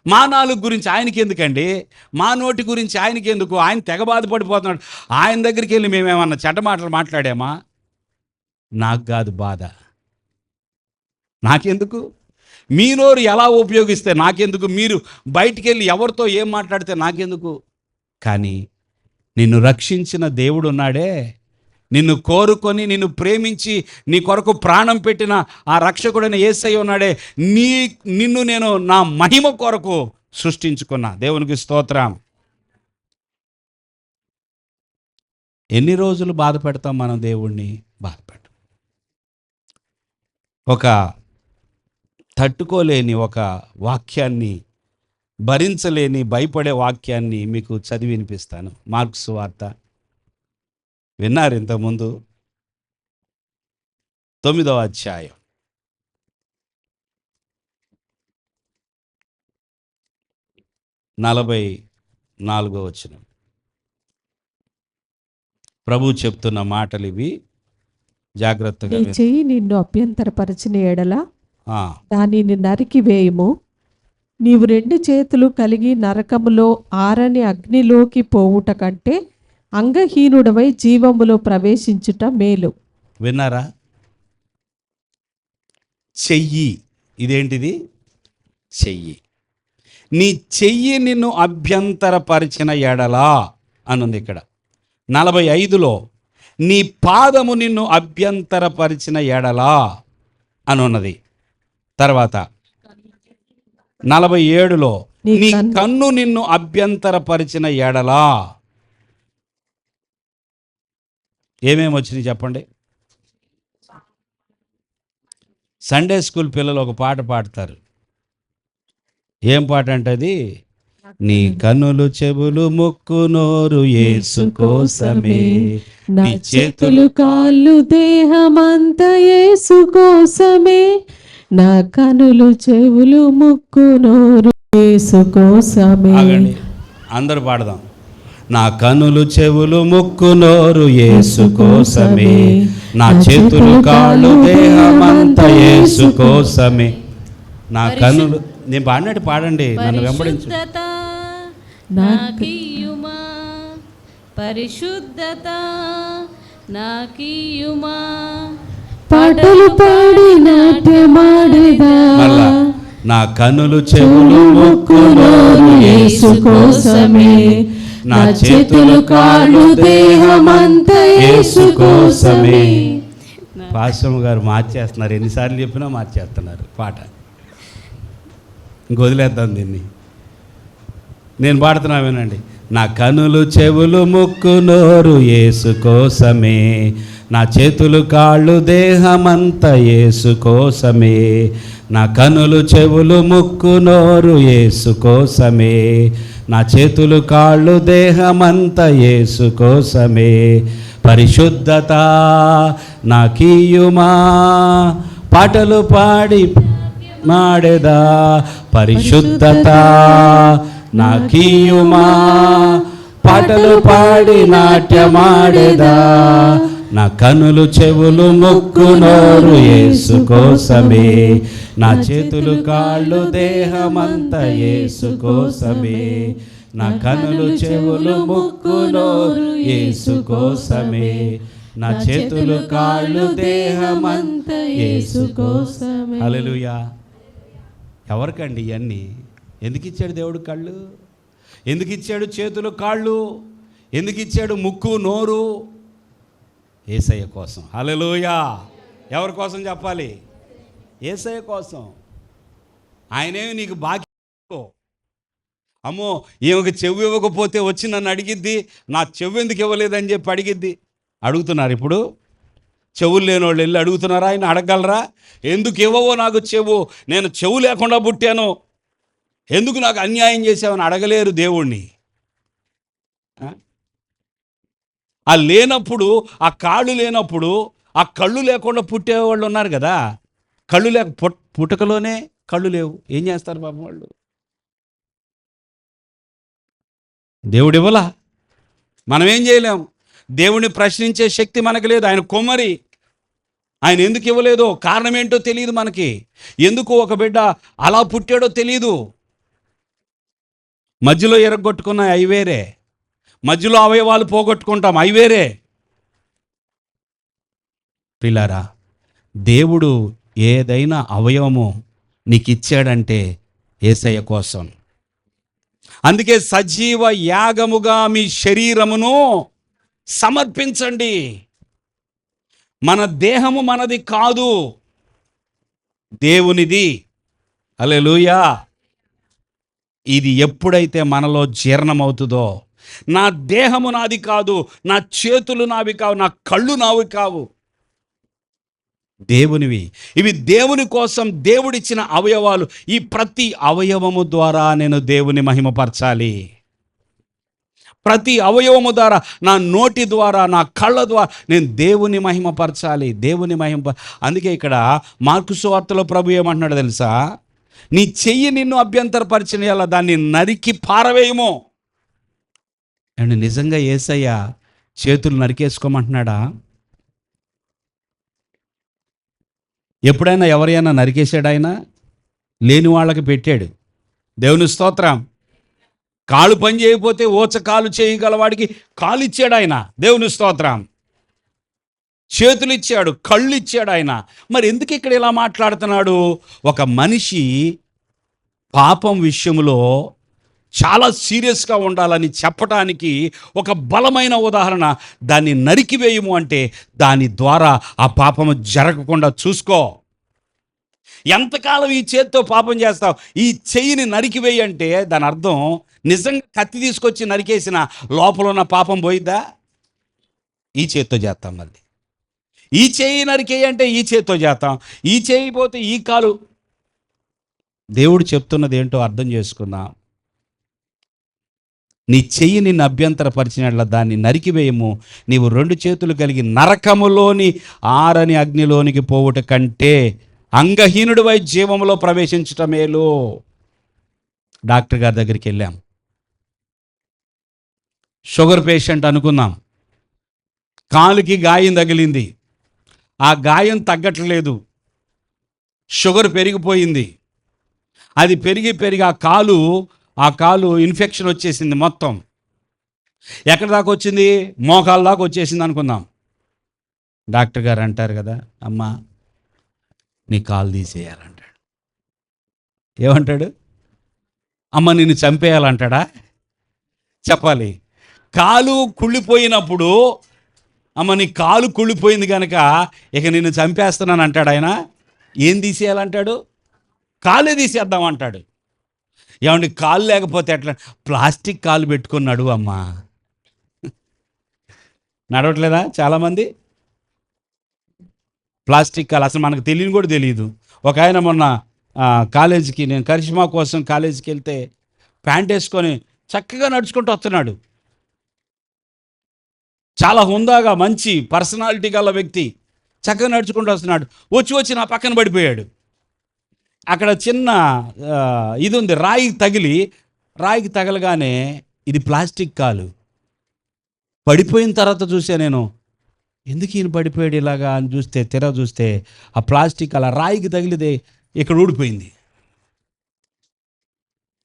మా నాలుగు గురించి ఆయనకి ఎందుకండి? మా నోటి గురించి ఆయనకి ఎందుకు? ఆయన తెగ బాధపడిపోతున్నాడు. ఆయన దగ్గరికి వెళ్ళి మేమేమన్నా చెడ్డ మాటలు మాట్లాడామా? నాకు కాదు బాధ, నాకెందుకు? మీ నోరు ఎలా ఉపయోగిస్తే నాకెందుకు? మీరు బయటికి వెళ్ళి ఎవరితో ఏం మాట్లాడితే నాకెందుకు? కానీ నిన్ను రక్షించిన దేవుడు ఉన్నాడే, నిన్ను కోరుకొని నిన్ను ప్రేమించి నీ కొరకు ప్రాణం పెట్టిన ఆ రక్షకుడైన యేసయ్య ఉన్నాడే, నిన్ను నేను నా మహిమ కొరకు సృష్టించుకున్నా. దేవునికి స్తోత్రం. ఎన్ని రోజులు బాధ పెడతాం మనం దేవుణ్ణి? బాధపెట్టాం. ఒక తట్టుకోలేని ఒక వాక్యాన్ని, భరించలేని భయపడే వాక్యాన్ని మీకు చదివి వినిపిస్తాను. మార్కు సువార్త విన్నారు ఇంతకుముందు, 9వ అధ్యాయం 44వ వచనం. ప్రభు చెప్తున్న మాటలు ఇవి. జాగ్రత్తగా నీ చెయ్యి నిన్ను అభ్యంతరపరిచిన ఎడల ఆ, దానిని నరికి వేయుము. నీవు 2 చేతులు కలిగి నరకములో ఆరని అగ్నిలోకి పోవుట కంటే అంగహీనుడవై జీవములో ప్రవేశించుట మేలు. విన్నారా? చెయ్యి, ఇదేంటిది? చెయ్యి. నీ చెయ్యి నిన్ను అభ్యంతరపరిచిన ఎడలా అనుంది ఇక్కడ. 45లో నీ పాదము నిన్ను అభ్యంతరపరిచిన ఎడలా అని ఉన్నది. తర్వాత 47లో నీ కన్ను నిన్ను అభ్యంతరపరిచిన ఎడలా. ఏమేమి వచ్చినాయి చెప్పండి. సండే స్కూల్ పిల్లలు ఒక పాట పాడతారు. ఏం పాట అంటే అది, నీ కన్నులు చెవులు ముక్కు నోరు యేసు కోసమే, నా చేతులు కాళ్ళు దేహమంతా యేసు కోసమే, నా కనులు చెవులు ముక్కు నోరు యేసు కోసమే. ఆగండి, అందరూ పాడదాం. నా కనులు చెవులు ముక్కు నోరు యేసు కోసమే, నా చేతులు కాళ్ళు దేహమంతా యేసు కోసమే. నా కనులు, నేను పాడినట్టు పాడండి, నన్ను వెంబడించు. నాకీయుమా పరిశుద్ధత, నాకీయుమా పాటలు పాడి నాట్యమాడేదా. మళ్ళా నా కనులు చెవులు ముక్కు నోరు యేసు కోసమే, నా చేతులు కాళ్ళు దేహమంతా యేసు కోసమే. పాశ్రమ గారు మార్చేస్తున్నారు, ఎన్నిసార్లు చెప్పినా మార్చేస్తున్నారు పాట. ఇంకొదిలేద్దాం దీన్ని. నేను పాడుతున్నా వినండి. నా కనులు చెవులు ముక్కు నోరు యేసు కోసమే, నా చేతులు కాళ్ళు దేహమంతా యేసు కోసమే, నా కనులు చెవులు ముక్కు నోరు యేసు కోసమే, నా చేతులు కాళ్ళు దేహమంతా యేసు కోసమే. పరిశుద్ధత నాకీయుమా, పాటలు పాడి మాడేదా. పరిశుద్ధత నాకీయుమా, పాటలు పాడి నాట్యమాడేదా. నా కనులు చెవులు ముక్కు నోరు యేసు కోసమే, నా చేతులు కాళ్ళు దేహమంతా యేసు కోసమే, నా కనులు చెవులు ముక్కు నోరు యేసు కోసమే, నా చేతులు కాళ్ళు దేహమంతా యేసు కోసమే. హల్లెలూయా. ఎవరికండి ఇవన్నీ? ఎందుకు ఇచ్చాడు దేవుడు కళ్ళు? ఎందుకు ఇచ్చాడు చేతులు కాళ్ళు? ఎందుకు ఇచ్చాడు ముక్కు నోరు? యేసయ్య కోసం. హల్లెలూయా. ఎవరి కోసం చెప్పాలి? యేసయ్య కోసం. ఆయనేమి నీకు బాకీ. అమ్మో, ఈమెకు చెవు ఇవ్వకపోతే వచ్చి నన్ను అడిగిద్ది, నా చెవు ఎందుకు ఇవ్వలేదని చెప్పి అడిగిద్ది. అడుగుతున్నారు ఇప్పుడు? చెవులు లేని వాళ్ళు వెళ్ళి అడుగుతున్నారా? ఆయన అడగలరా? ఎందుకు ఇవ్వవో నాకు చెవు, నేను చెవు లేకుండా పుట్టాను, ఎందుకు నాకు అన్యాయం చేసావని అడగలేరు దేవుణ్ణి. ఆ లేనప్పుడు, ఆ కాళ్ళు లేనప్పుడు, ఆ కళ్ళు లేకుండా పుట్టేవాళ్ళు ఉన్నారు కదా. కళ్ళు లేక పుట్టకలోనే కళ్ళు లేవు, ఏం చేస్తారు పాపం వాళ్ళు? దేవుడు ఇవ్వలా, మనం ఏం చేయలేం. దేవుడిని ప్రశ్నించే శక్తి మనకు లేదు. ఆయన కుమ్మరి, ఆయన ఎందుకు ఇవ్వలేదో కారణం ఏంటో తెలియదు మనకి. ఎందుకు ఒక బిడ్డ అలా పుట్టాడో తెలియదు. మధ్యలో ఎరగొట్టుకున్న అవి వేరే, మధ్యలో అవయవాలు పోగొట్టుకుంటాం అవి వేరే. పిల్లారా, దేవుడు ఏదైనా అవయవము నీకు ఇచ్చాడంటే యేసయ్య కోసం. అందుకే సజీవ యాగముగా మీ శరీరమును సమర్పించండి. మన దేహము మనది కాదు, దేవునిది. హల్లెలూయా. ఇది ఎప్పుడైతే మనలో జీర్ణమవుతుందో, నా దేహము నాది కాదు, నా చేతులు నావి కావు, నా కళ్ళు నావి కావు, దేవునివి. ఇవి దేవుని కోసం దేవుడిచ్చిన అవయవాలు. ఈ ప్రతి అవయవము ద్వారా నేను దేవుని మహిమపరచాలి. ప్రతి అవయవము ద్వారా, నా నోటి ద్వారా, నా కళ్ళ ద్వారా నేను దేవుని మహిమపరచాలి. దేవుని అందుకే ఇక్కడ మార్కు సువార్తలో ప్రభు ఏమంటున్నాడు తెలుసా? నీ చెయ్యి నిన్ను అభ్యంతరపరిచిన ఎలా దాన్ని నరికి పారవేయము. అండ్ నిజంగా యేసయ్య చేతులు నరికేసుకోమంటున్నాడా? ఎప్పుడైనా ఎవరైనా నరికేశాడు? ఆయన లేని వాళ్ళకి పెట్టాడు. దేవుని స్తోత్రం. కాలు పని చేయకపోతే ఓచ కాలు చేయగలవాడికి కాలు ఇచ్చాడు ఆయన. దేవుని స్తోత్రం. చేతులు ఇచ్చాడు, కళ్ళు ఇచ్చాడు ఆయన. మరి ఎందుకు ఇక్కడ ఇలా మాట్లాడుతున్నాడు? ఒక మనిషి పాపం విషయంలో చాలా సీరియస్గా ఉండాలని చెప్పటానికి ఒక బలమైన ఉదాహరణ, దాన్ని నరికివేయము అంటే దాని ద్వారా ఆ పాపము జరగకుండా చూసుకో. ఎంతకాలం ఈ చేత్తో పాపం చేస్తావు? ఈ చెయ్యిని నరికివేయి అంటే దాని అర్థం నిజంగా కత్తి తీసుకొచ్చి నరికేసిన లోపల ఉన్న పాపం పోయిద్దా? ఈ చేత్తో చేస్తాం. మళ్ళీ ఈ చెయ్యి నరికేయి అంటే ఈ చేత్తో చేస్తాం. ఈ చెయ్యి పోతే ఈ కాలు. దేవుడు చెప్తున్నది ఏంటో అర్థం చేసుకుందాం. నీ చెయ్యి నిన్ను అభ్యంతరపరిచినట్ల దాన్ని నరికివేయము. నీవు 2 చేతులు కలిగి నరకములోని ఆరని అగ్నిలోనికి పోవుట కంటే అంగహీనుడివై జీవములో ప్రవేశించటం మేలు. డాక్టర్ గారి దగ్గరికి వెళ్ళాం. షుగర్ పేషెంట్ అనుకుందాం. కాలుకి గాయం తగిలింది. ఆ గాయం తగ్గట్లేదు. షుగర్ పెరిగిపోయింది. అది పెరిగి ఆ కాలు ఇన్ఫెక్షన్ వచ్చేసింది. మొత్తం ఎక్కడి దాకా వచ్చింది? మోకాళ్ళ దాకా వచ్చేసింది అనుకుందాం. డాక్టర్ గారు అంటారు కదా, అమ్మా నీ కాలు తీసేయాలంటాడు. ఏమంటాడు? అమ్మ నిన్ను చంపేయాలంటాడా? చెప్పాలి. కాలు కుళ్ళిపోయినప్పుడు అమ్మ నీ కాలు కుళ్ళిపోయింది కనుక ఇక నిన్ను చంపేస్తున్నాను అంటాడు ఆయన. ఏం తీసేయాలంటాడు? కాలే తీసేద్దాం అంటాడు. ఏమండి కాలు లేకపోతే ఎట్లా? ప్లాస్టిక్ కాలు పెట్టుకొని నడువు అమ్మా. నడవట్లేదా చాలామంది? ప్లాస్టిక్ కాలు అసలు మనకు తెలియని కూడా తెలియదు. ఒక ఆయన మొన్న కాలేజీకి, నేను కరిష్మా కోసం కాలేజీకి వెళ్తే ప్యాంట్ వేసుకొని చక్కగా నడుచుకుంటూ వస్తున్నాడు. చాలా హుందాగా మంచి పర్సనాలిటీ గల వ్యక్తి చక్కగా నడుచుకుంటూ వస్తున్నాడు. వచ్చి నా పక్కన పడిపోయాడు. అక్కడ చిన్న ఇది ఉంది, రాయికి తగలగానే ఇది ప్లాస్టిక్ కాలు. పడిపోయిన తర్వాత చూసా నేను, ఎందుకు ఈయన పడిపోయాడు ఇలాగా అని చూస్తే ఆ ప్లాస్టిక్ అలా రాయికి తగిలిదే ఇక్కడ ఊడిపోయింది.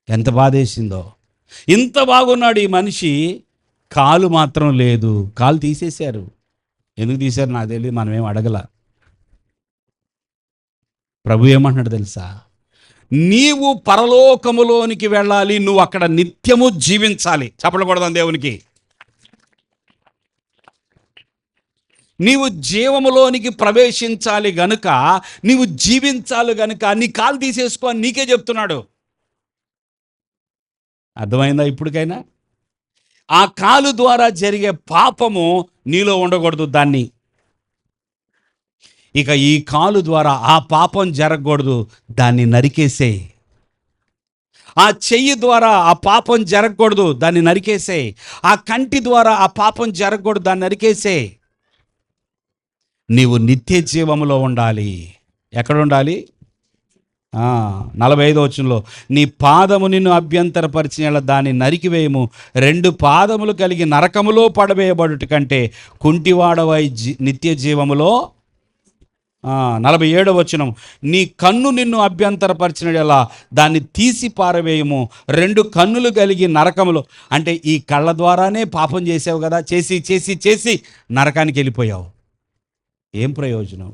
ఎంత బాధేసిందో. ఇంత బాగున్నాడు ఈ మనిషి, కాలు మాత్రం లేదు. కాలు తీసేశారు. ఎందుకు తీశారు నాకు తెలియదు, మనమేం అడగల. ప్రభు ఏమంటున్నాడు తెలుసా? నీవు పరలోకములోనికి వెళ్ళాలి, నువ్వు అక్కడ నిత్యము జీవించాలి. చెప్పకూడదు దేవునికి. నీవు జీవములోనికి ప్రవేశించాలి గనుక, నీవు జీవించాలి గనుక నీ కాలు తీసేసుకో అని నీకే చెప్తున్నాడు. అర్థమైందా ఇప్పటికైనా? ఆ కాలు ద్వారా జరిగే పాపము నీలో ఉండకూడదు. దాన్ని ఇక ఈ కాలు ద్వారా ఆ పాపం జరగకూడదు, దాన్ని నరికేసేయి. ఆ చెయ్యి ద్వారా ఆ పాపం జరగకూడదు, దాన్ని నరికేసేయి. ఆ కంటి ద్వారా ఆ పాపం జరగకూడదు, దాన్ని నరికేసేయి. నీవు నిత్య జీవములో ఉండాలి. ఎక్కడ ఉండాలి? 45వ వచనంలో, నీ పాదము నిన్ను అభ్యంతరపరిచిన దాన్ని నరికివేయము. 2 పాదములు కలిగి నరకములో పడవేయబడుట కంటే కుంటివాడవై నిత్య జీవములో. 47వ వచనం, నీ కన్ను నిన్ను అభ్యంతరపరిచినలా దాన్ని తీసి పారవేయము. 2 కన్నులు కలిగి నరకములో. అంటే ఈ కళ్ళ ద్వారానే పాపం చేసావు కదా, చేసి చేసి చేసి నరకానికి వెళ్ళిపోయావు. ఏం ప్రయోజనం?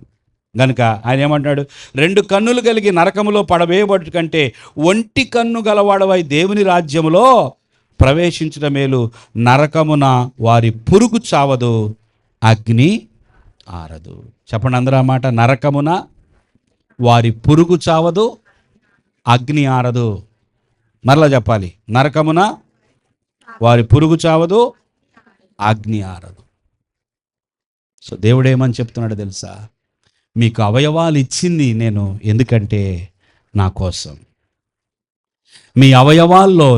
గనుక ఆయన ఏమంటాడు? 2 కన్నులు కలిగి నరకములో పడవేయబడు కంటే ఒంటి కన్ను గలవాడవై దేవుని రాజ్యములో ప్రవేశించడం మేలు. నరకమున వారి పురుగు చావదు, అగ్ని ఆరదు. చెప్పండి అందరూ ఆ మాట. నరకమున వారి పురుగు చావదు, అగ్ని ఆరదు. మరలా చెప్పాలి. నరకమున వారి పురుగు చావదు, అగ్ని ఆరదు. సో దేవుడు ఏమని చెప్తున్నాడో తెలుసా? మీకు అవయవాలు ఇచ్చింది నేను ఎందుకంటే నా కోసం. మీ అవయవాల్లో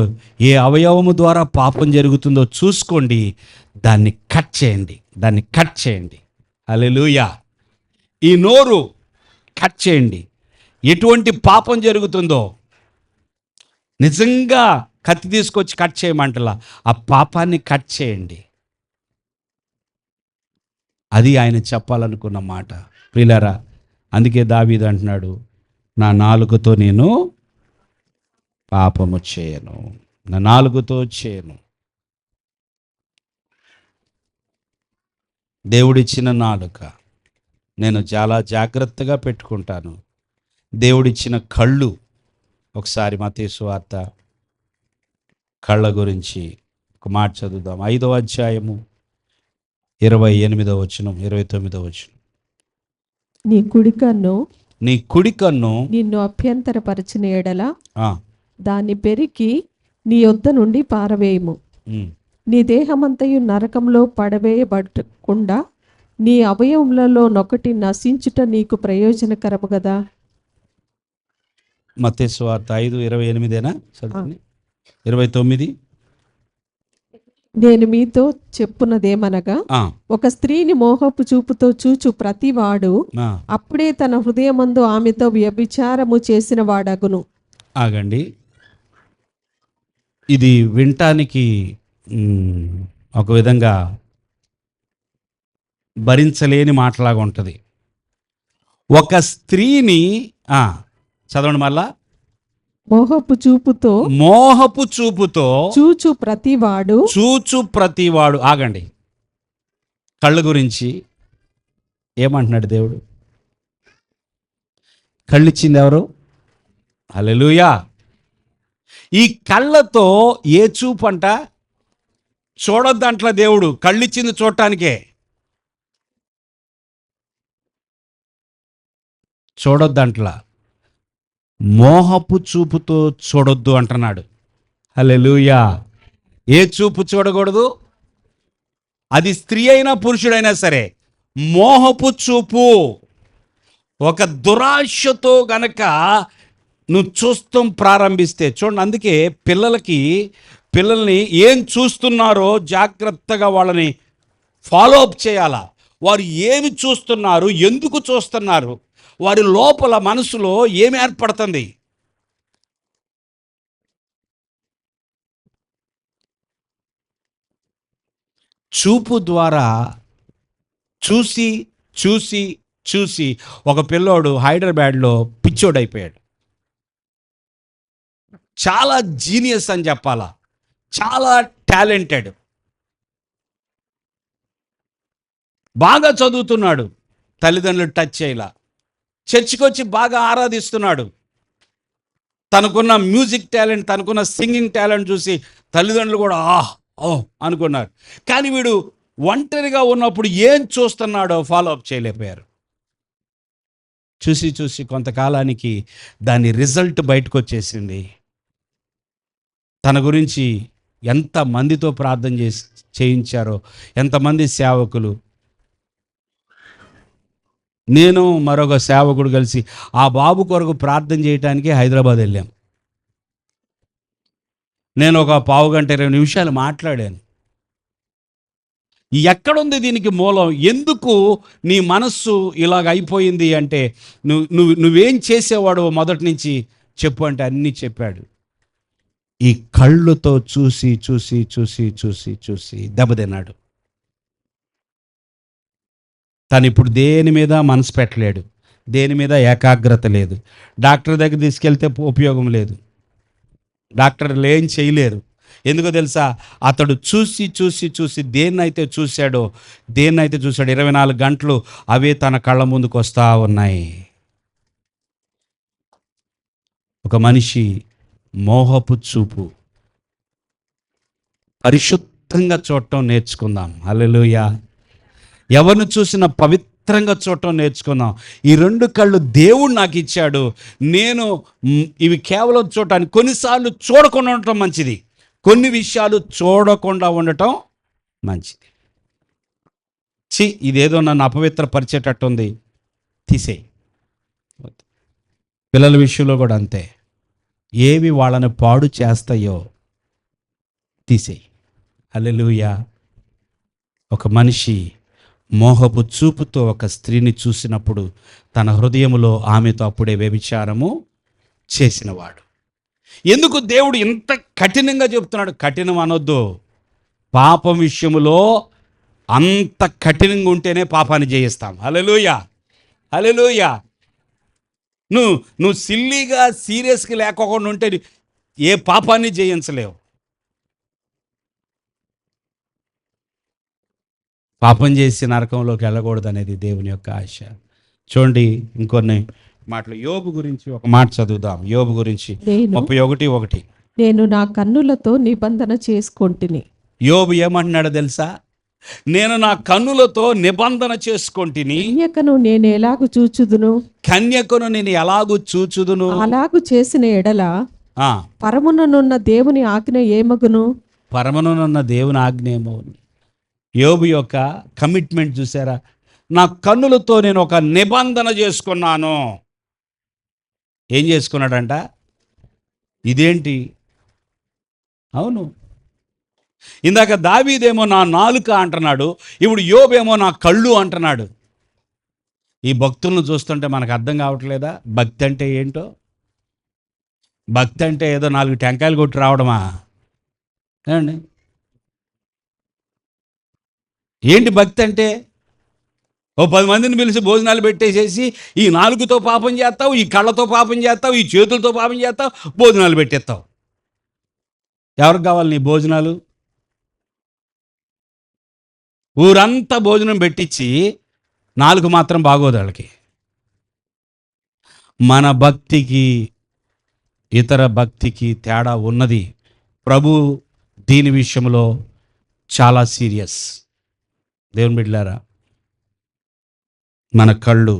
ఏ అవయవము ద్వారా పాపం జరుగుతుందో చూసుకోండి, దాన్ని కట్ చేయండి. హల్లెలూయా. ఈ నోరు కట్ చేయండి. ఎటువంటి పాపం జరుగుతుందో నిజంగా కత్తి తీసుకొచ్చి కట్ చేయమంటలా, ఆ పాపాన్ని కట్ చేయండి. అది ఆయన చెప్పాలనుకున్న మాట. ప్రియులారా, అందుకే దావీదు అంటున్నాడు, నా నాలుకతో నేను పాపము చేయను, నా నాలుకతో చేయను. దేవుడిచ్చిన నాలుక నేను చాలా జాగ్రత్తగా పెట్టుకుంటాను. దేవుడిచ్చిన కళ్ళు ఒకసారి మత్తయి సువార్త కళ్ళ గురించి ఒక మాట చదువుదాం. 5వ అధ్యాయము 28వ వచనం 29వ వచనం. నీ కుడి కన్ను నీ కుడి కన్ను నిన్ను అభ్యంతరపరిచిన ఎడల ఆ, దాన్ని పెరికి నీ యొద్ద నుండి పారవేయము. ఉమ్, నీ దేహమంతయు నరకంలో పడవేయబడకుండా నీ అవయవములలో నొకటి నశించుట నీకు ప్రయోజనకరము కదా. మత్తయి సువార్త 5:28 చదువుని 29. నేను మీతో చెప్పున్నదేమనగా, ఆ, ఒక స్త్రీని మోహపు చూపుతో చూచు ప్రతివాడు ఆ, అప్పుడే తన హృదయమందు ఆమెతో వ్యభిచారము చేసిన వాడగును. ఆగండి. ఇది వినటానికి ఒక విధంగా భరించలేని మాటలాగా ఉంటుంది. ఒక స్త్రీని చదవండి మళ్ళా. మోహపు చూపుతో చూచు ప్రతివాడు. ఆగండి. కళ్ళ గురించి ఏమంటున్నాడు దేవుడు? కళ్ళిచ్చింది ఎవరు? హల్లెలూయా. ఈ కళ్ళతో ఏ చూపు అంట? చూడొద్దంట్ల దేవుడు. కళ్ళిచ్చింది చూడటానికే. చూడొద్దంట్ల, మోహపు చూపుతో చూడొద్దు అంటున్నాడు. హల్లెలూయా. ఏ చూపు చూడకూడదు? అది స్త్రీ అయినా పురుషుడైనా సరే, మోహపు చూపు. ఒక దురాశతో గనక నువ్వు చూస్తాం ప్రారంభిస్తే చూడండి. అందుకే పిల్లల్ని ఏం చూస్తున్నారో జాగ్రత్తగా వాళ్ళని ఫాలో అప్ చేయాలా. వారు ఏమి చూస్తున్నారు, ఎందుకు చూస్తున్నారు, వారి లోపల మనసులో ఏమి ఏర్పడుతుంది. చూపు ద్వారా చూసి చూసి చూసి ఒక పిల్లోడు హైదరాబాద్లో పిచ్చోడైపోయాడు. చాలా జీనియస్ అని చెప్పాలా, చాలా టాలెంటెడ్, బాగా చదువుతున్నాడు, తల్లిదండ్రులు టచ్ చేయలా. చర్చికి వచ్చి బాగా ఆరాధిస్తున్నాడు. తనకున్న మ్యూజిక్ టాలెంట్, తనకున్న సింగింగ్ టాలెంట్ చూసి తల్లిదండ్రులు కూడా అనుకున్నారు. కానీ వీడు ఒంటరిగా ఉన్నప్పుడు ఏం చూస్తున్నాడో ఫాలో అప్ చేయలేకపోయారు. చూసి చూసి కొంతకాలానికి దాని రిజల్ట్ బయటకు వచ్చేసింది. తన గురించి ఎంతమందితో ప్రార్థన చేయించారో, ఎంతమంది సేవకులు. నేను మరొక సేవకుడు కలిసి ఆ బాబు కొరకు ప్రార్థన చేయడానికి హైదరాబాద్ వెళ్ళాం. నేను ఒక 15 గంట 20 నిమిషాలు మాట్లాడాను. ఎక్కడుంది దీనికి మూలం? ఎందుకు నీ మనస్సు ఇలాగ అయిపోయింది అంటే, నువ్వేం చేసేవాడు మొదటి నుంచి చెప్పు అంటే అన్నీ చెప్పాడు. ఈ కళ్ళుతో చూసి చూసి చూసి చూసి చూసి దెబ్బతిన్నాడు. తను ఇప్పుడు దేని మీద మనసు పెట్టలేడు, దేని మీద ఏకాగ్రత లేదు. డాక్టర్ దగ్గర తీసుకెళ్తే ఉపయోగం లేదు, డాక్టర్లు ఏం చేయలేరు. ఎందుకో తెలుసా? అతడు చూసి చూసి చూసి దేన్నైతే చూశాడో 24 గంటలు అవే తన కళ్ళ ముందుకు వస్తూ ఉన్నాయి. ఒక మనిషి మోహపు చూపు. పరిశుద్ధంగా చూడటం నేర్చుకుందాం. హల్లెలూయా. ఎవరిని చూసినా పవిత్రంగా చూడటం నేర్చుకుందాం. ఈ 2 కళ్ళు దేవుడు నాకు ఇచ్చాడు. నేను ఇవి కేవలం చూడటానికి, కొన్నిసార్లు చూడకుండా ఉండటం మంచిది, కొన్ని విషయాలు చూడకుండా ఉండటం మంచిది. ఇదేదో నన్ను అపవిత్రపరిచేటట్టుంది, తీసేయి. పిల్లల విషయంలో కూడా అంతే. ఏవి వాళ్ళని పాడు చేస్తాయో తీసేయి. హల్లెలూయా. ఒక మనిషి మోహపు చూపుతో ఒక స్త్రీని చూసినప్పుడు తన హృదయములో ఆమెతో అప్పుడే వ్యభిచారము చేసినవాడు. ఎందుకు దేవుడు ఇంత కఠినంగా చెప్తున్నాడు? కఠినం అనొద్దు. పాపం విషయములో అంత కఠినంగా ఉంటేనే పాపాన్ని జయిస్తాం. హల్లెలూయా. హల్లెలూయా. నువ్వు సిల్లీగా సీరియస్గా లేకోకుండా ఉంటే ఏ పాపాన్ని జయించలేవు. పాపం చేసి నరకంలోకి వెళ్ళకూడదు అనేది దేవుని యొక్క ఆశ. చూడండి, ఇంకొన్ని మాటలు. యోబు గురించి ఒక మాట చదువుదాం. యోబు గురించి నేను 31:1. నేను నా కన్నులతో నిబంధన చేసుకొంటిని. యోబు ఏమంటున్నాడో తెలుసా? నేను నా కన్నులతో నిబంధన చేసుకొంటిని, కన్యకను నేను ఎలాగు చూచుదును, కన్యకను నేను ఎలాగూ చూచుదును. అలాగు చేసిన ఎడల ఆ, పరముననున్న దేవుని ఆజ్ఞ ఏమగును? పరమనున్న దేవుని ఆజ్ఞేమో. యోబు యొక్క కమిట్మెంట్ చూసారా? నా కన్నులతో నేను ఒక నిబంధన చేసుకున్నాను. ఏం చేసుకున్నాడంట? ఇదేంటి? అవును, ఇందాక దావీదేమో నా నాలుక అంటున్నాడు, ఇప్పుడు యోబేమో నా కళ్ళు అంటున్నాడు. ఈ భక్తులను చూస్తుంటే మనకు అర్థం కావట్లేదా భక్తి అంటే ఏంటో? భక్తి అంటే ఏదో 4 టెంకాయలు కొట్టి రావడమా? ఏమండి, ఏంటి భక్తి అంటే? ఓ 10 మందిని పిలిచి భోజనాలు పెట్టేసేసి ఈ నాలుగుతో పాపం చేస్తావు, ఈ కళ్ళతో పాపం చేస్తావు, ఈ చేతులతో పాపం చేస్తావు, భోజనాలు పెట్టేస్తావు. ఎవరికి కావాలి నీ భోజనాలు? ఊరంతా భోజనం పెట్టించి నాలుగు మాత్రం బాగోదు వాళ్ళకి. మన భక్తికి ఇతర భక్తికి తేడా ఉన్నది. ప్రభు దీని విషయంలో చాలా సీరియస్. దేవుని బిడ్డలారా, మన కళ్ళు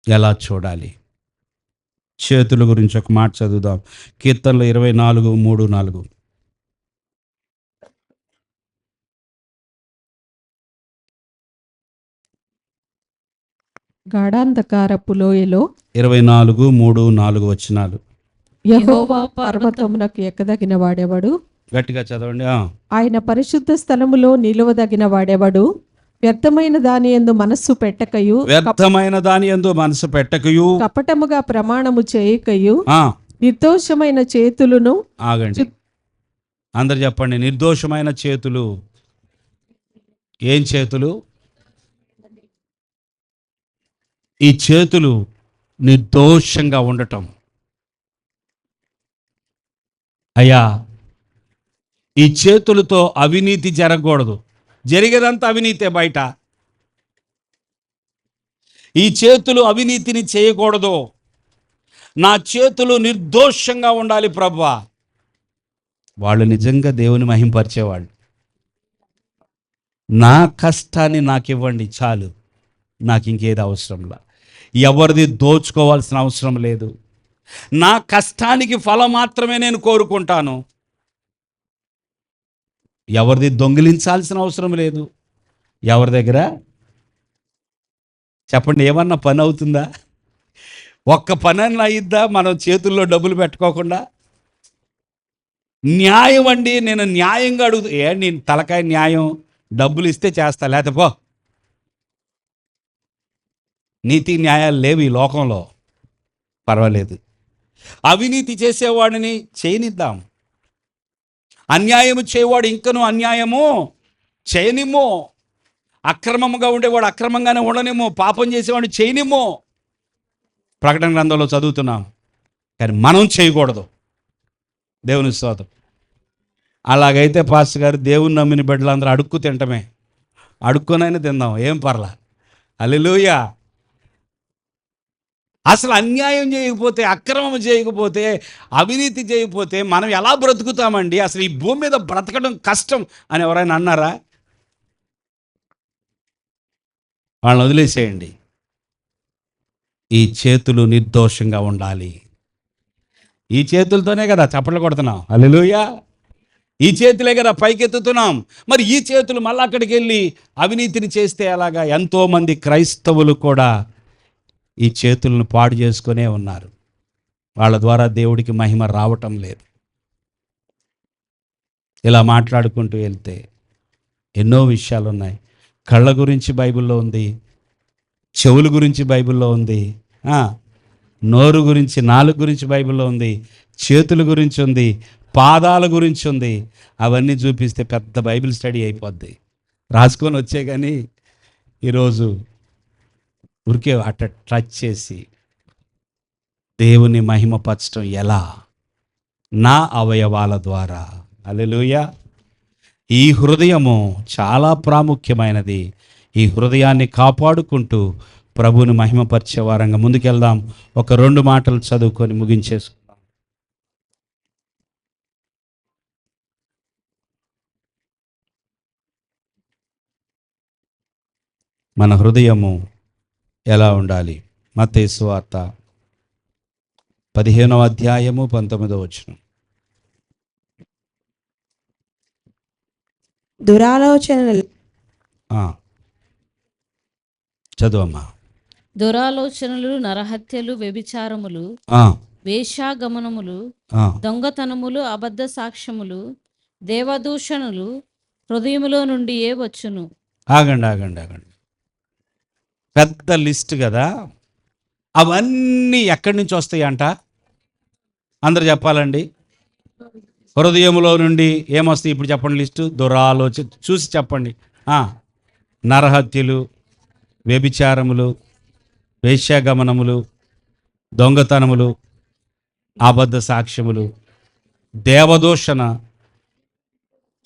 ఎలా చూడాలి? చేతుల గురించి ఒక మాట చదువుదాం. కీర్తనలు 24:3-4. గాఢాంధకారపు లోయలో 24:3-4 వచనాలు. యెహోవా పర్వతమునకు ఎక్కదగిన వాడెవడు? గట్టిగా చదవండి. ఆయన పరిశుద్ధ స్థలములో నిలువదగిన వాడెవడు? వ్యర్థమైన దాని యందు మనస్సు పెట్టకయు, వ్యర్థమైన దాని యందు మనసు పెట్టకయు, కపటముగా ప్రమాణము చేయకయు, ఆ, నిర్దోషమైన చేతులను. ఆగండి, అందరు చెప్పండి. నిర్దోషమైన చేతులు. ఏం చేతులు? ఈ చేతులు నిర్దోషంగా ఉండటం. అయ్యా, ఈ చేతులతో అవినీతి జరగకూడదు. జరిగేదంతా అవినీతే బయట. ఈ చేతులు అవినీతిని చేయకూడదు. నా చేతులు నిర్దోషంగా ఉండాలి ప్రభువా. వాళ్ళు నిజంగా దేవుని మహింపరిచేవాళ్ళు. నా కష్టాన్ని నాకు ఇవ్వండి చాలు, నాకు ఇంకేది అవసరంలా. ఎవరిది దోచుకోవాల్సిన అవసరం లేదు. నా కష్టానికి ఫలం మాత్రమే నేను కోరుకుంటాను. ఎవరిది దొంగిలించాల్సిన అవసరం లేదు. ఎవరి దగ్గర చెప్పండి, ఏమన్నా పని అవుతుందా? ఒక్క పని అన్నా అయిద్దా మనం చేతుల్లో డబ్బులు పెట్టుకోకుండా? న్యాయం అండి, నేను న్యాయంగా అడుగుతా. నేను తలకాయ న్యాయం, డబ్బులు ఇస్తే చేస్తా, లేకపోతే పో. నీతి న్యాయాలు లేవు ఈ లోకంలో. పర్వాలేదు, అవినీతి చేసేవాడిని చేయనిద్దాం. అన్యాయము చేయవాడు ఇంకను అన్యాయము చేయనిమ్మో. అక్రమముగా ఉండేవాడు అక్రమంగానే ఉండనేమో. పాపం చేసేవాడిని చేయనిమ్మో. ప్రకటన గ్రంథంలో చదువుతున్నాం. కానీ మనం చేయకూడదు. దేవుని స్తోత్రం. అలాగైతే పాస్టర్ గారు, దేవుని నమ్మిన బిడ్డలందరూ అడుక్కు తింటమే. అడుక్కొనైనా తిందాం, ఏం పర్లా. హల్లెలూయా. అసలు అన్యాయం చేయకపోతే, అక్రమం చేయకపోతే, అవినీతి చేయకపోతే మనం ఎలా బ్రతుకుతామండి? అసలు ఈ భూమి మీద బ్రతకడం కష్టం అని ఎవరైనా అన్నారా? వాళ్ళని వదిలేసేయండి. ఈ చేతులు నిర్దోషంగా ఉండాలి. ఈ చేతులతోనే కదా చప్పట్లు కొడుతున్నాం. హల్లెలూయా. ఈ చేతులే కదా పైకెత్తుతున్నాం. మరి ఈ చేతులు మళ్ళీ అక్కడికి వెళ్ళి అవినీతిని చేస్తే ఎలాగా? ఎంతోమంది క్రైస్తవులు కూడా ఈ చేతులను పాడు చేసుకునే ఉన్నారు. వాళ్ళ ద్వారా దేవుడికి మహిమ రావటం లేదు. ఇలా మాట్లాడుకుంటూ వెళ్తే ఎన్నో విషయాలు ఉన్నాయి. కళ్ళ గురించి బైబిల్లో ఉంది, చెవుల గురించి బైబిల్లో ఉంది, నోరు గురించి, నాలుగు గురించి బైబిల్లో ఉంది, చేతుల గురించి ఉంది, పాదాల గురించి ఉంది. అవన్నీ చూపిస్తే పెద్ద బైబిల్ స్టడీ అయిపోద్ది. రాసుకొని వచ్చే కానీ ఈరోజు ఊరికే అట్ట టచ్ చేసి దేవుని మహిమపరచడం ఎలా? నా అవయవాల ద్వారా. హల్లెలూయా. ఈ హృదయము చాలా ప్రాముఖ్యమైనది. ఈ హృదయాన్ని కాపాడుకుంటూ ప్రభువుని మహిమపరిచే వారంగా ముందుకెళ్దాం. ఒక 2 మాటలు చదువుకొని ముగించేసుకుందాం. మన హృదయము ఎలా ఉండాలి? మత్తయి సువార్త 15వ అధ్యాయము 19వ వచనం. దురాలోచనలు చదువమ్మా. దురాలోచనలు, నరహత్యలు, వ్యభిచారములు, వేశ్యాగమనములు, దొంగతనములు, అబద్ధ సాక్ష్యములు, దేవదూషణలు హృదయములో నుండి వచ్చును. ఆగండి. పెద్ద లిస్ట్ కదా. అవన్నీ ఎక్కడి నుంచి వస్తాయి అంట? అందరు చెప్పాలండి. హృదయములో నుండి ఏమొస్తాయి? ఇప్పుడు చెప్పండి లిస్టు. దురాలోచన చూసి చెప్పండి. నరహత్యలు, వ్యభిచారములు, వేశ్యాగమనములు, దొంగతనములు, అబద్ధ సాక్ష్యములు, దేవదూషణ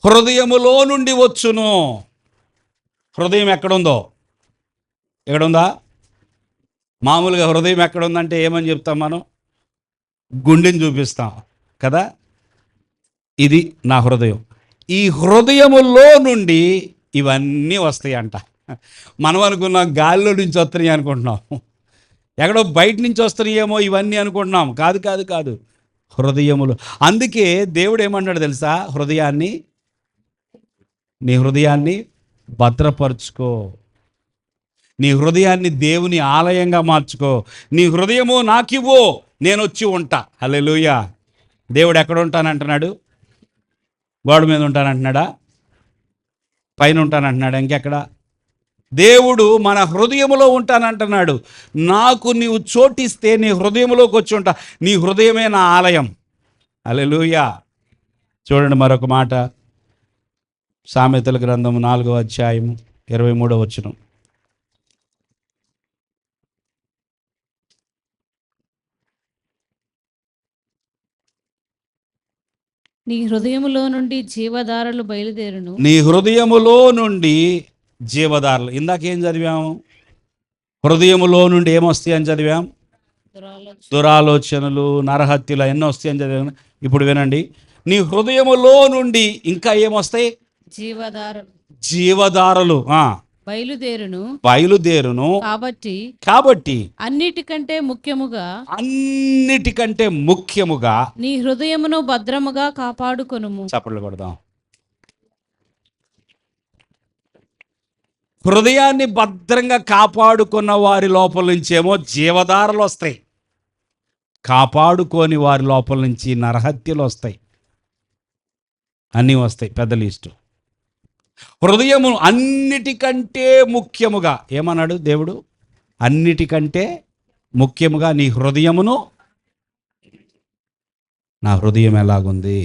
హృదయములో నుండి వచ్చును. హృదయం ఎక్కడుందో? ఎక్కడుందా? మామూలుగా హృదయం ఎక్కడుందంటే ఏమని చెప్తాం మనం? గుండెని చూపిస్తాం కదా. ఇది నా హృదయం. ఈ హృదయములో నుండి ఇవన్నీ వస్తాయి అంట. మనం అనుకున్నాం గాలిలో నుంచి వస్తున్నాయి అనుకుంటున్నాం, ఎక్కడో బయట నుంచి వస్తున్నాయేమో ఇవన్నీ అనుకుంటున్నాం. కాదు, హృదయములు. అందుకే దేవుడు ఏమన్నాడు తెలుసా? నీ హృదయాన్ని భద్రపరుచుకో, నీ హృదయాన్ని దేవుని ఆలయంగా మార్చుకో, నీ హృదయము నాకివ్వు, నేను వచ్చి ఉంటా. హల్లెలూయా. దేవుడు ఎక్కడ ఉంటానంటున్నాడు? గోడ మీద ఉంటానంటున్నాడా? పైన ఉంటానంటున్నాడా? ఇంకెక్కడ? దేవుడు మన హృదయములో ఉంటానంటున్నాడు. నాకు నీవు చోటిస్తే నీ హృదయంలోకి వచ్చి ఉంటా. నీ హృదయమే నా ఆలయం. హల్లెలూయా. చూడండి మరొక మాట, సామెతల గ్రంథం 4వ అధ్యాయము 23వ వచనం. నీ హృదయములో నుండి జీవధారలు బయలుదేరును. నీ హృదయములో నుండి జీవధారలు. ఇందాకేం చదివాము? హృదయములో నుండి ఏమొస్తాయి అని చదివాం? దురాలోచనలు, నరహత్యలు ఎన్నో వస్తాయి అని చదివాము. ఇప్పుడు వినండి, నీ హృదయములో నుండి ఇంకా ఏమొస్తాయి? జీవధారలు బయలుదేరును. కాబట్టి అన్నిటికంటే ముఖ్యముగా నీ హృదయమును భద్రముగా కాపాడుకొనుము. చప్పట్లు కొడదాం. హృదయాన్ని భద్రంగా కాపాడుకున్న వారి లోపల నుంచేమో జీవధారలు వస్తాయి, కాపాడుకోని వారి లోపల నుంచి నరహత్యలు వస్తాయి, అన్నీ వస్తాయి. పెద్ద లిస్టు. హృదయము అన్నిటికంటే ముఖ్యముగా ఏమన్నాడు దేవుడు? అన్నిటికంటే ముఖ్యముగా నీ హృదయమును. నా హృదయం ఎలాగుంది?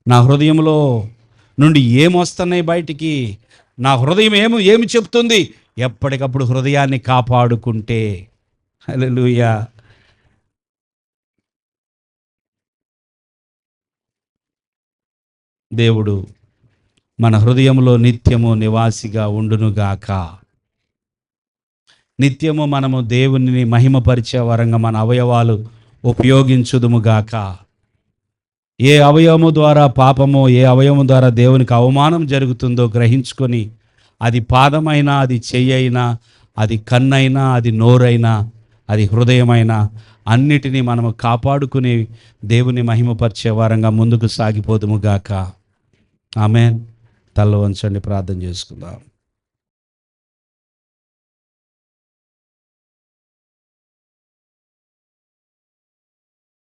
నా హృదయంలో నుండి ఏమొస్తున్నాయి బయటికి? నా హృదయం ఏమి చెప్తుంది? ఎప్పటికప్పుడు హృదయాన్ని కాపాడుకుంటే. హల్లెలూయా. దేవుడు మన హృదయంలో నిత్యము నివాసిగా ఉండునుగాక. నిత్యము మనము దేవుని మహిమపరిచే వరంగా మన అవయవాలు ఉపయోగించుదుముగాక. ఏ అవయవము ద్వారా పాపమో, ఏ అవయవము ద్వారా దేవునికి అవమానం జరుగుతుందో గ్రహించుకొని, అది పాదమైనా, అది చెయ్యైనా, అది కన్నైనా, అది నోరైనా, అది హృదయమైనా, అన్నిటినీ మనము కాపాడుకుని దేవుని మహిమపరిచే వారంగా ముందుకు సాగిపోదుముగాక. ఆమేన్. తల వంచండి, ప్రార్థన చేసుకుందాం.